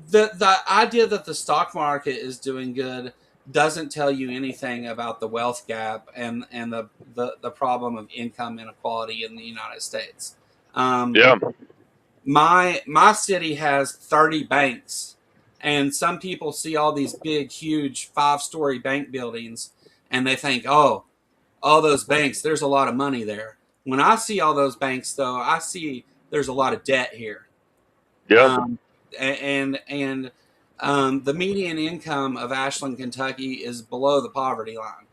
the idea that the stock market is doing good doesn't tell you anything about the wealth gap and the problem of income inequality in the United States. Yeah. My city has 30 banks, and some people see all these big, huge 5-story bank buildings, and they think, oh, all those banks, there's a lot of money there. When I see all those banks, though, I see there's a lot of debt here. Yeah. And the median income of Ashland, Kentucky, is below the poverty line.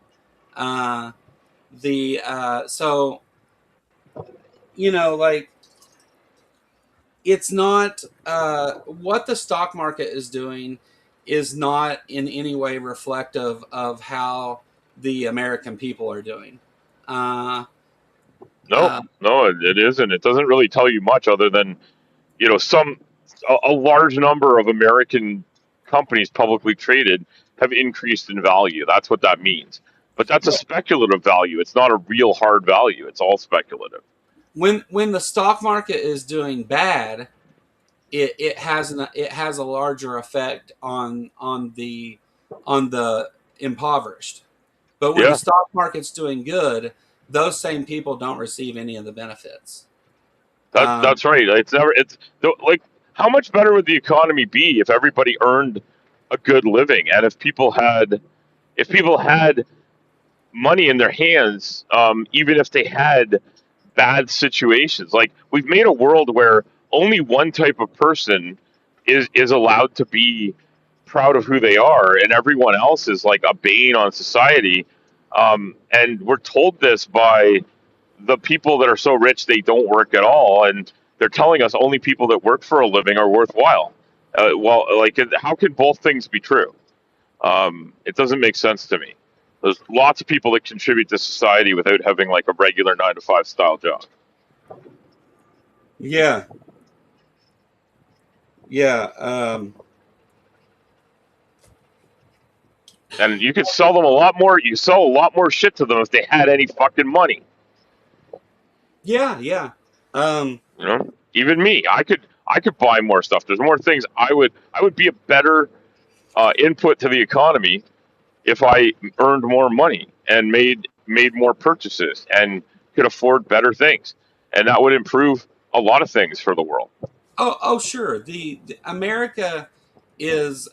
So like, it's not what the stock market is doing is not in any way reflective of how the American people are doing. No, it isn't. It doesn't really tell you much other than a large number of American companies publicly traded have increased in value. That's what that means. But that's a speculative value. It's not a real hard value. It's all speculative. When the stock market is doing bad, it has a larger effect on the impoverished. But when the stock market's doing good, those same people don't receive any of the benefits. That's right. Like, how much better would the economy be if everybody earned a good living, and if people had money in their hands, even if they had bad situations. Like, we've made a world where only one type of person is allowed to be proud of who they are, and everyone else is like a bane on society. And we're told this by the people that are so rich they don't work at all, and they're telling us only people that work for a living are worthwhile. Well, like, how can both things be true? It doesn't make sense to me. There's lots of people that contribute to society without having like a regular 9 to 5 style job. Yeah. And you could sell them a lot more. You sell a lot more shit to them if they had any fucking money. Yeah. Even me, I could buy more stuff. There's more things I would be a better input to the economy if I earned more money and made more purchases and could afford better things, and that would improve a lot of things for the world. Oh, sure. The America is,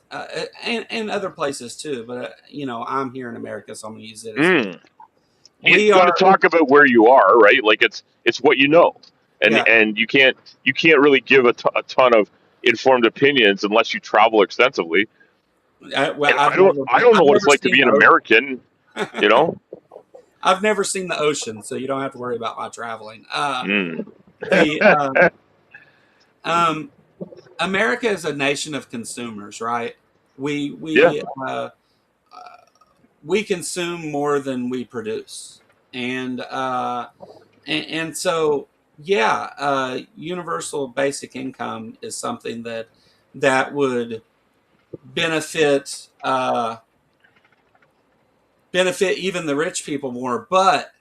and other places too. But I'm here in America, so I'm going to use it as You got to talk about where you are, right? Like, it's what you know, and Yeah. and you can't really give a ton of informed opinions unless you travel extensively. I don't know what it's like to be an American, you know. I've never seen the ocean, so you don't have to worry about my traveling. America is a nation of consumers, right? We consume more than we produce, and so universal basic income is something that would benefit even the rich people more. But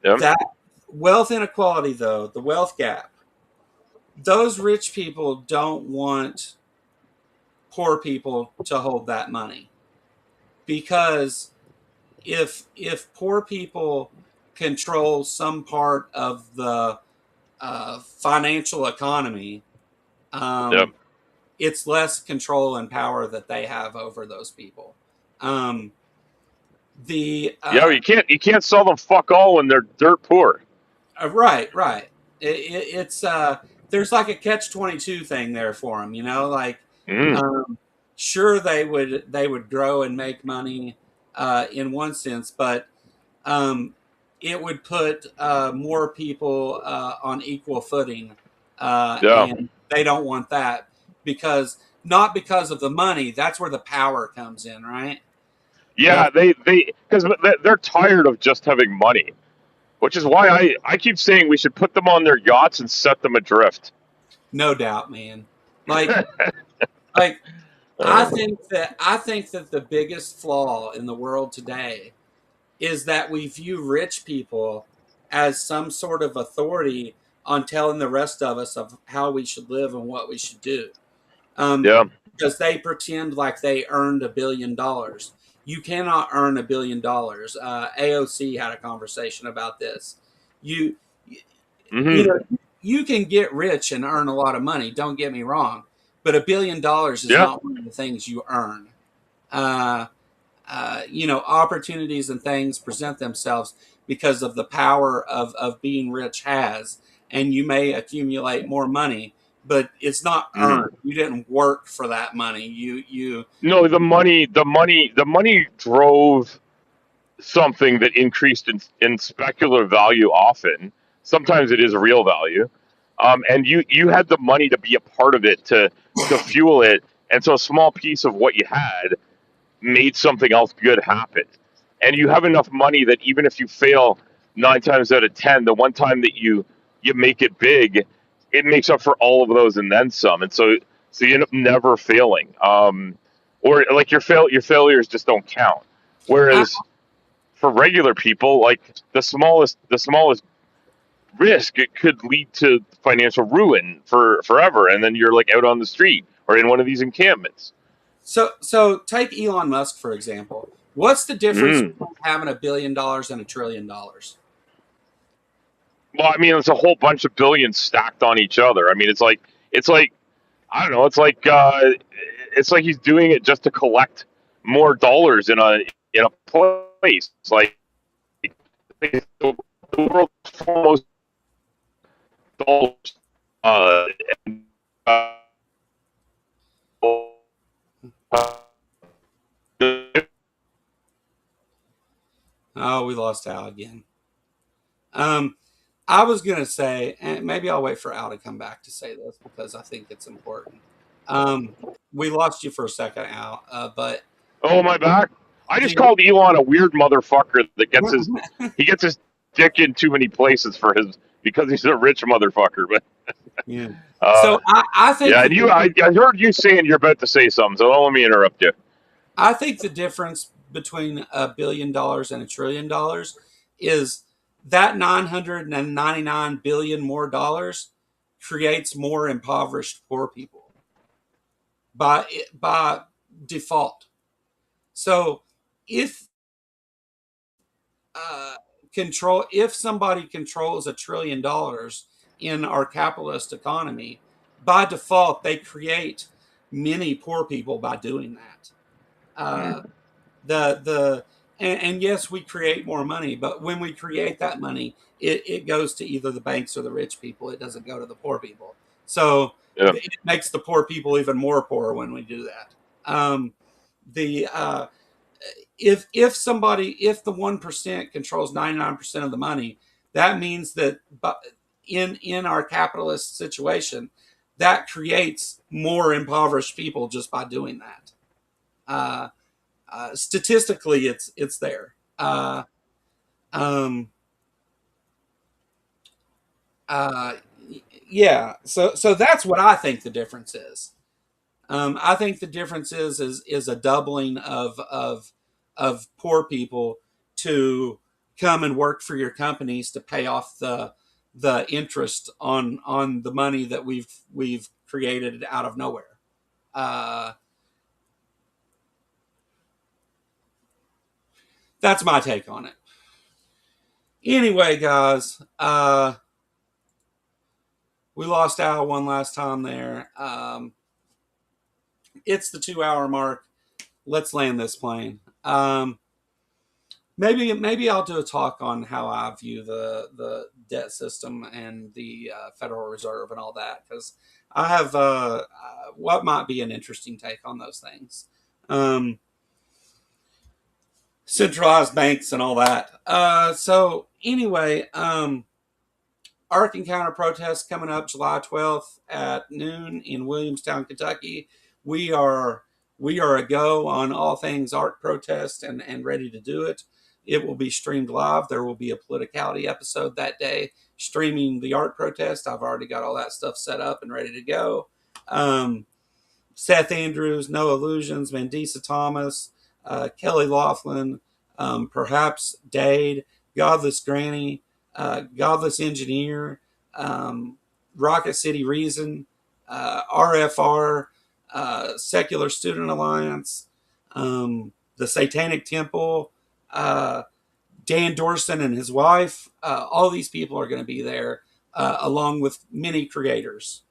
that wealth inequality, though, the wealth gap, those rich people don't want poor people to hold that money, because if poor people control some part of the financial economy, it's less control and power that they have over those people. You can't sell them fuck all when they're dirt poor. Right. It's there's like a catch-22 thing there for them, like sure they would grow and make money in one sense, but it would put more people on equal footing, Yeah. and they don't want that because not because of the money. That's where the power comes in, right? Yeah, The they because they're tired of just having money, which is why I keep saying we should put them on their yachts and set them adrift. no doubt, man. Like I think that the biggest flaw in the world today is that we view rich people as some sort of authority on telling the rest of us of how we should live and what we should do. Um, Yeah. because they pretend like they earned $1 billion. You cannot earn $1 billion. AOC had a conversation about this. You, you Hmm. know, you can get rich and earn a lot of money. Don't get me wrong, but $1 billion is Yeah. not one of the things you earn. Uh, Opportunities and things present themselves because of the power of being rich has, and you may accumulate more money, but it's not Hmm. earned. You didn't work for that money. You No, the money drove something that increased in speculative value often. Sometimes it is real value. And you had the money to be a part of it to fuel it. And so a small piece of what you had made something else good happen. And you have enough money that even if you fail 9 times out of 10, the one time that you make it big, it makes up for all of those and then some. And so you end up never failing. Or like your failures just don't count. I, Whereas for regular people, like the smallest risk, it could lead to financial ruin for forever, and then you're like out on the street or in one of these encampments. so take Elon Musk for example. What's the difference Mm. between having $1 billion and $1 trillion? Well, I mean, it's a whole bunch of billions stacked on each other. I mean, it's like I don't know. It's like he's doing it just to collect more dollars in a place. Like the world's foremost dollars. Uh, and, uh, Oh, we lost Al again. Um, I was gonna say, and maybe I'll wait for Al to come back to say this because I think it's important. Um, we lost you for a second, Al, but oh, my back. I just the called Elon a weird motherfucker that gets his dick in too many places for his because he's a rich motherfucker. But yeah. uh, So I think yeah, the and I heard you saying you're about to say something, so don't let me interrupt you. I think the difference between $1 billion and $1 trillion is that 999 billion more dollars creates more impoverished poor people by default. So if uh, if somebody controls $1 trillion in our capitalist economy, by default they create many poor people by doing that. Uh, the and yes, we create more money, but when we create that money, it goes to either the banks or the rich people. It doesn't go to the poor people. So Yeah. it makes the poor people even more poor when we do that. The if the 1% controls 99% of the money, that means that in our capitalist situation, that creates more impoverished people just by doing that. Uh, Statistically, it's there. Um, uh, yeah. So that's what I think the difference is. I think the difference is a doubling of poor people to come and work for your companies to pay off the interest on the money that we've created out of nowhere. Uh, that's my take on it. Anyway, guys, we lost Al one last time there. It's the 2 hour mark. Let's land this plane. Maybe I'll do a talk on how I view the debt system and the Federal Reserve and all that because I have what might be an interesting take on those things. Um, centralized banks and all that. So anyway, Ark Encounter protest coming up July 12th at noon in Williamstown, Kentucky. We are a go on all things Ark protest and ready to do it. It will be streamed live. There will be a Politicality episode that day streaming the Ark protest. I've already got all that stuff set up and ready to go. Seth Andrews, No Illusions, Mandisa Thomas, Kelly Laughlin, perhaps Dade, Godless Granny, Godless Engineer, Rocket City Reason, RFR, Secular Student Alliance, the Satanic Temple, Dan Dorson and his wife. All these people are going to be there, along with many creators.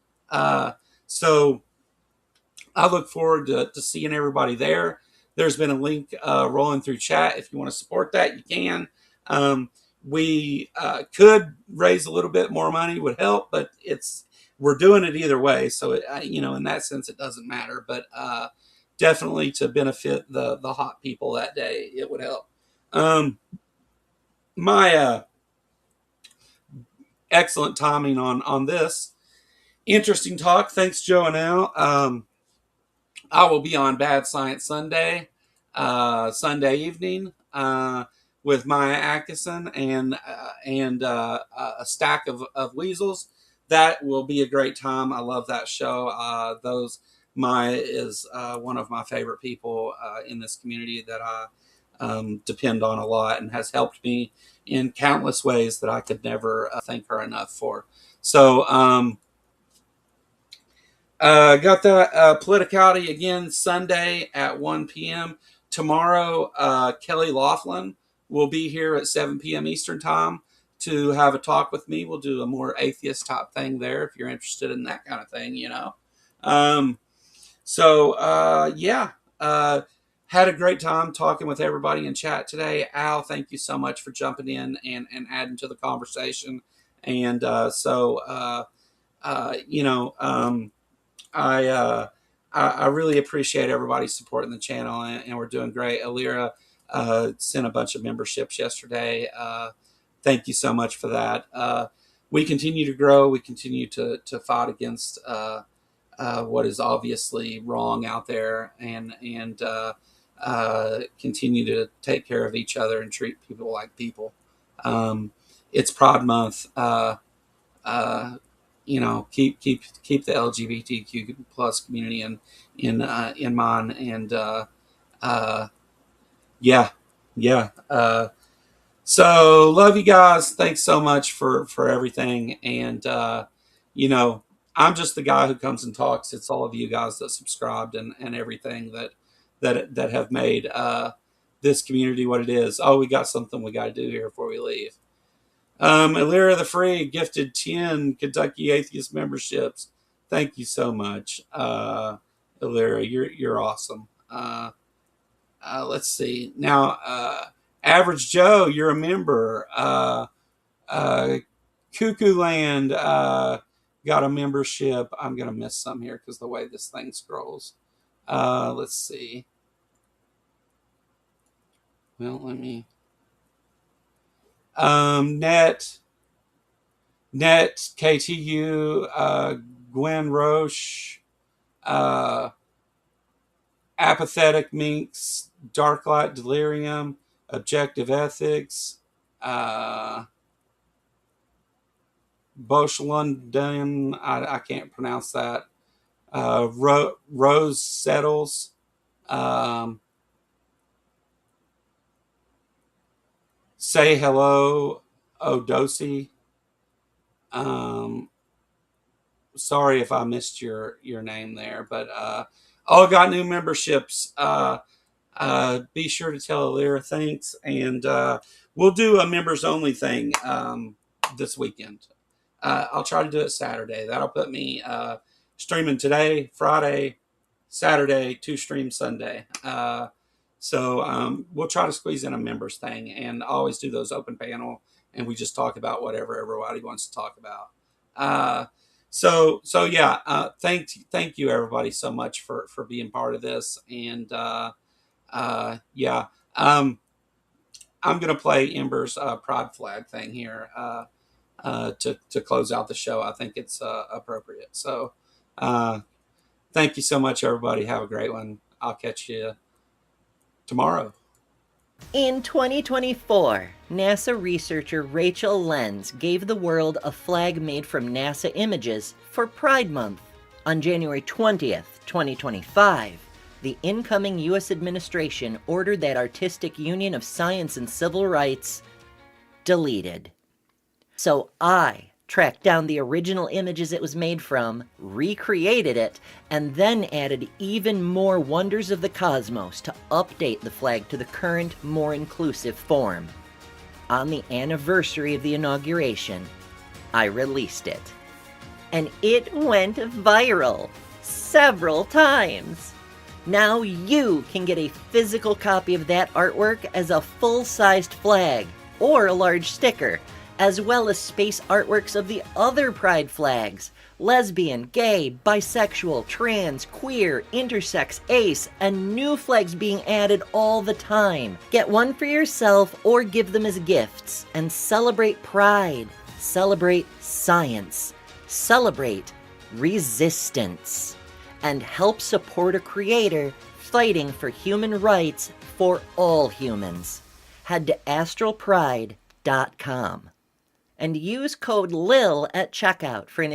So I look forward to seeing everybody there. There's been a link rolling through chat. If you want to support that, you can. We could raise a little bit more money, would help, but we're doing it either way. So in that sense, it doesn't matter. But definitely to benefit the hot people that day, it would help. My excellent timing on this. Interesting talk. Thanks, Joe and Al. I will be on Bad Science Sunday, Sunday evening, with Maya Atkinson and a stack of weasels. That will be a great time. I love that show. Maya is one of my favorite people in this community that I depend on a lot and has helped me in countless ways that I could never thank her enough for. So, got that Politicality again Sunday at 1 p.m. Tomorrow, Kelly Laughlin will be here at 7 p.m. Eastern time to have a talk with me. We'll do a more atheist type thing there if you're interested in that kind of thing, had a great time talking with everybody in chat today. Al, thank you so much for jumping in and adding to the conversation. And I really appreciate everybody supporting the channel, and we're doing great. Alira sent a bunch of memberships yesterday. Thank you so much for that. We continue to grow. We continue to fight against what is obviously wrong out there, and continue to take care of each other and treat people like people. It's Pride Month. Keep the LGBTQ plus community in mind, and so love you guys. Thanks so much for everything, and I'm just the guy who comes and talks. It's all of you guys that subscribed and everything that have made this community what it is. Oh, we got something we got to do here before we leave. Alira the Free gifted 10 Kentucky Atheist memberships. Thank you so much, Alira. You're awesome. Let's see now. Average Joe, you're a member. Cuckoo Land got a membership. I'm gonna miss some here because the way this thing scrolls. Let's see. Well, let me. Net, KTU, Gwen Roche, Apathetic Minx, Darklight Delirium, Objective Ethics, Bosch London, I can't pronounce that, Rose Settles, Say Hello, Odosi. Sorry if I missed your name there, but all got new memberships. Be sure to tell Alira thanks, and we'll do a members only thing this weekend. I'll try to do it Saturday. That'll put me streaming today, Friday, Saturday, 2 streams Sunday. So we'll try to squeeze in a members thing, and always do those open panel, and we just talk about whatever everybody wants to talk about. Thank you everybody so much for being part of this, and I'm going to play Ember's pride flag thing here to close out the show. I think it's appropriate. So thank you so much, everybody. Have a great one. I'll catch you tomorrow. In 2024, NASA researcher Rachel Lenz gave the world a flag made from NASA images for Pride Month. On January 20th, 2025, the incoming U.S. administration ordered that Artistic Union of Science and Civil Rights deleted. So I tracked down the original images it was made from, recreated it, and then added even more wonders of the cosmos to update the flag to the current, more inclusive form. On the anniversary of the inauguration, I released it. And it went viral several times. Now you can get a physical copy of that artwork as a full-sized flag or a large sticker, as well as space artworks of the other pride flags: lesbian, gay, bisexual, trans, queer, intersex, ace, and new flags being added all the time. Get one for yourself or give them as gifts, and celebrate pride, celebrate science, celebrate resistance, and help support a creator fighting for human rights for all humans. Head to astralpride.com and use code LIL at checkout for an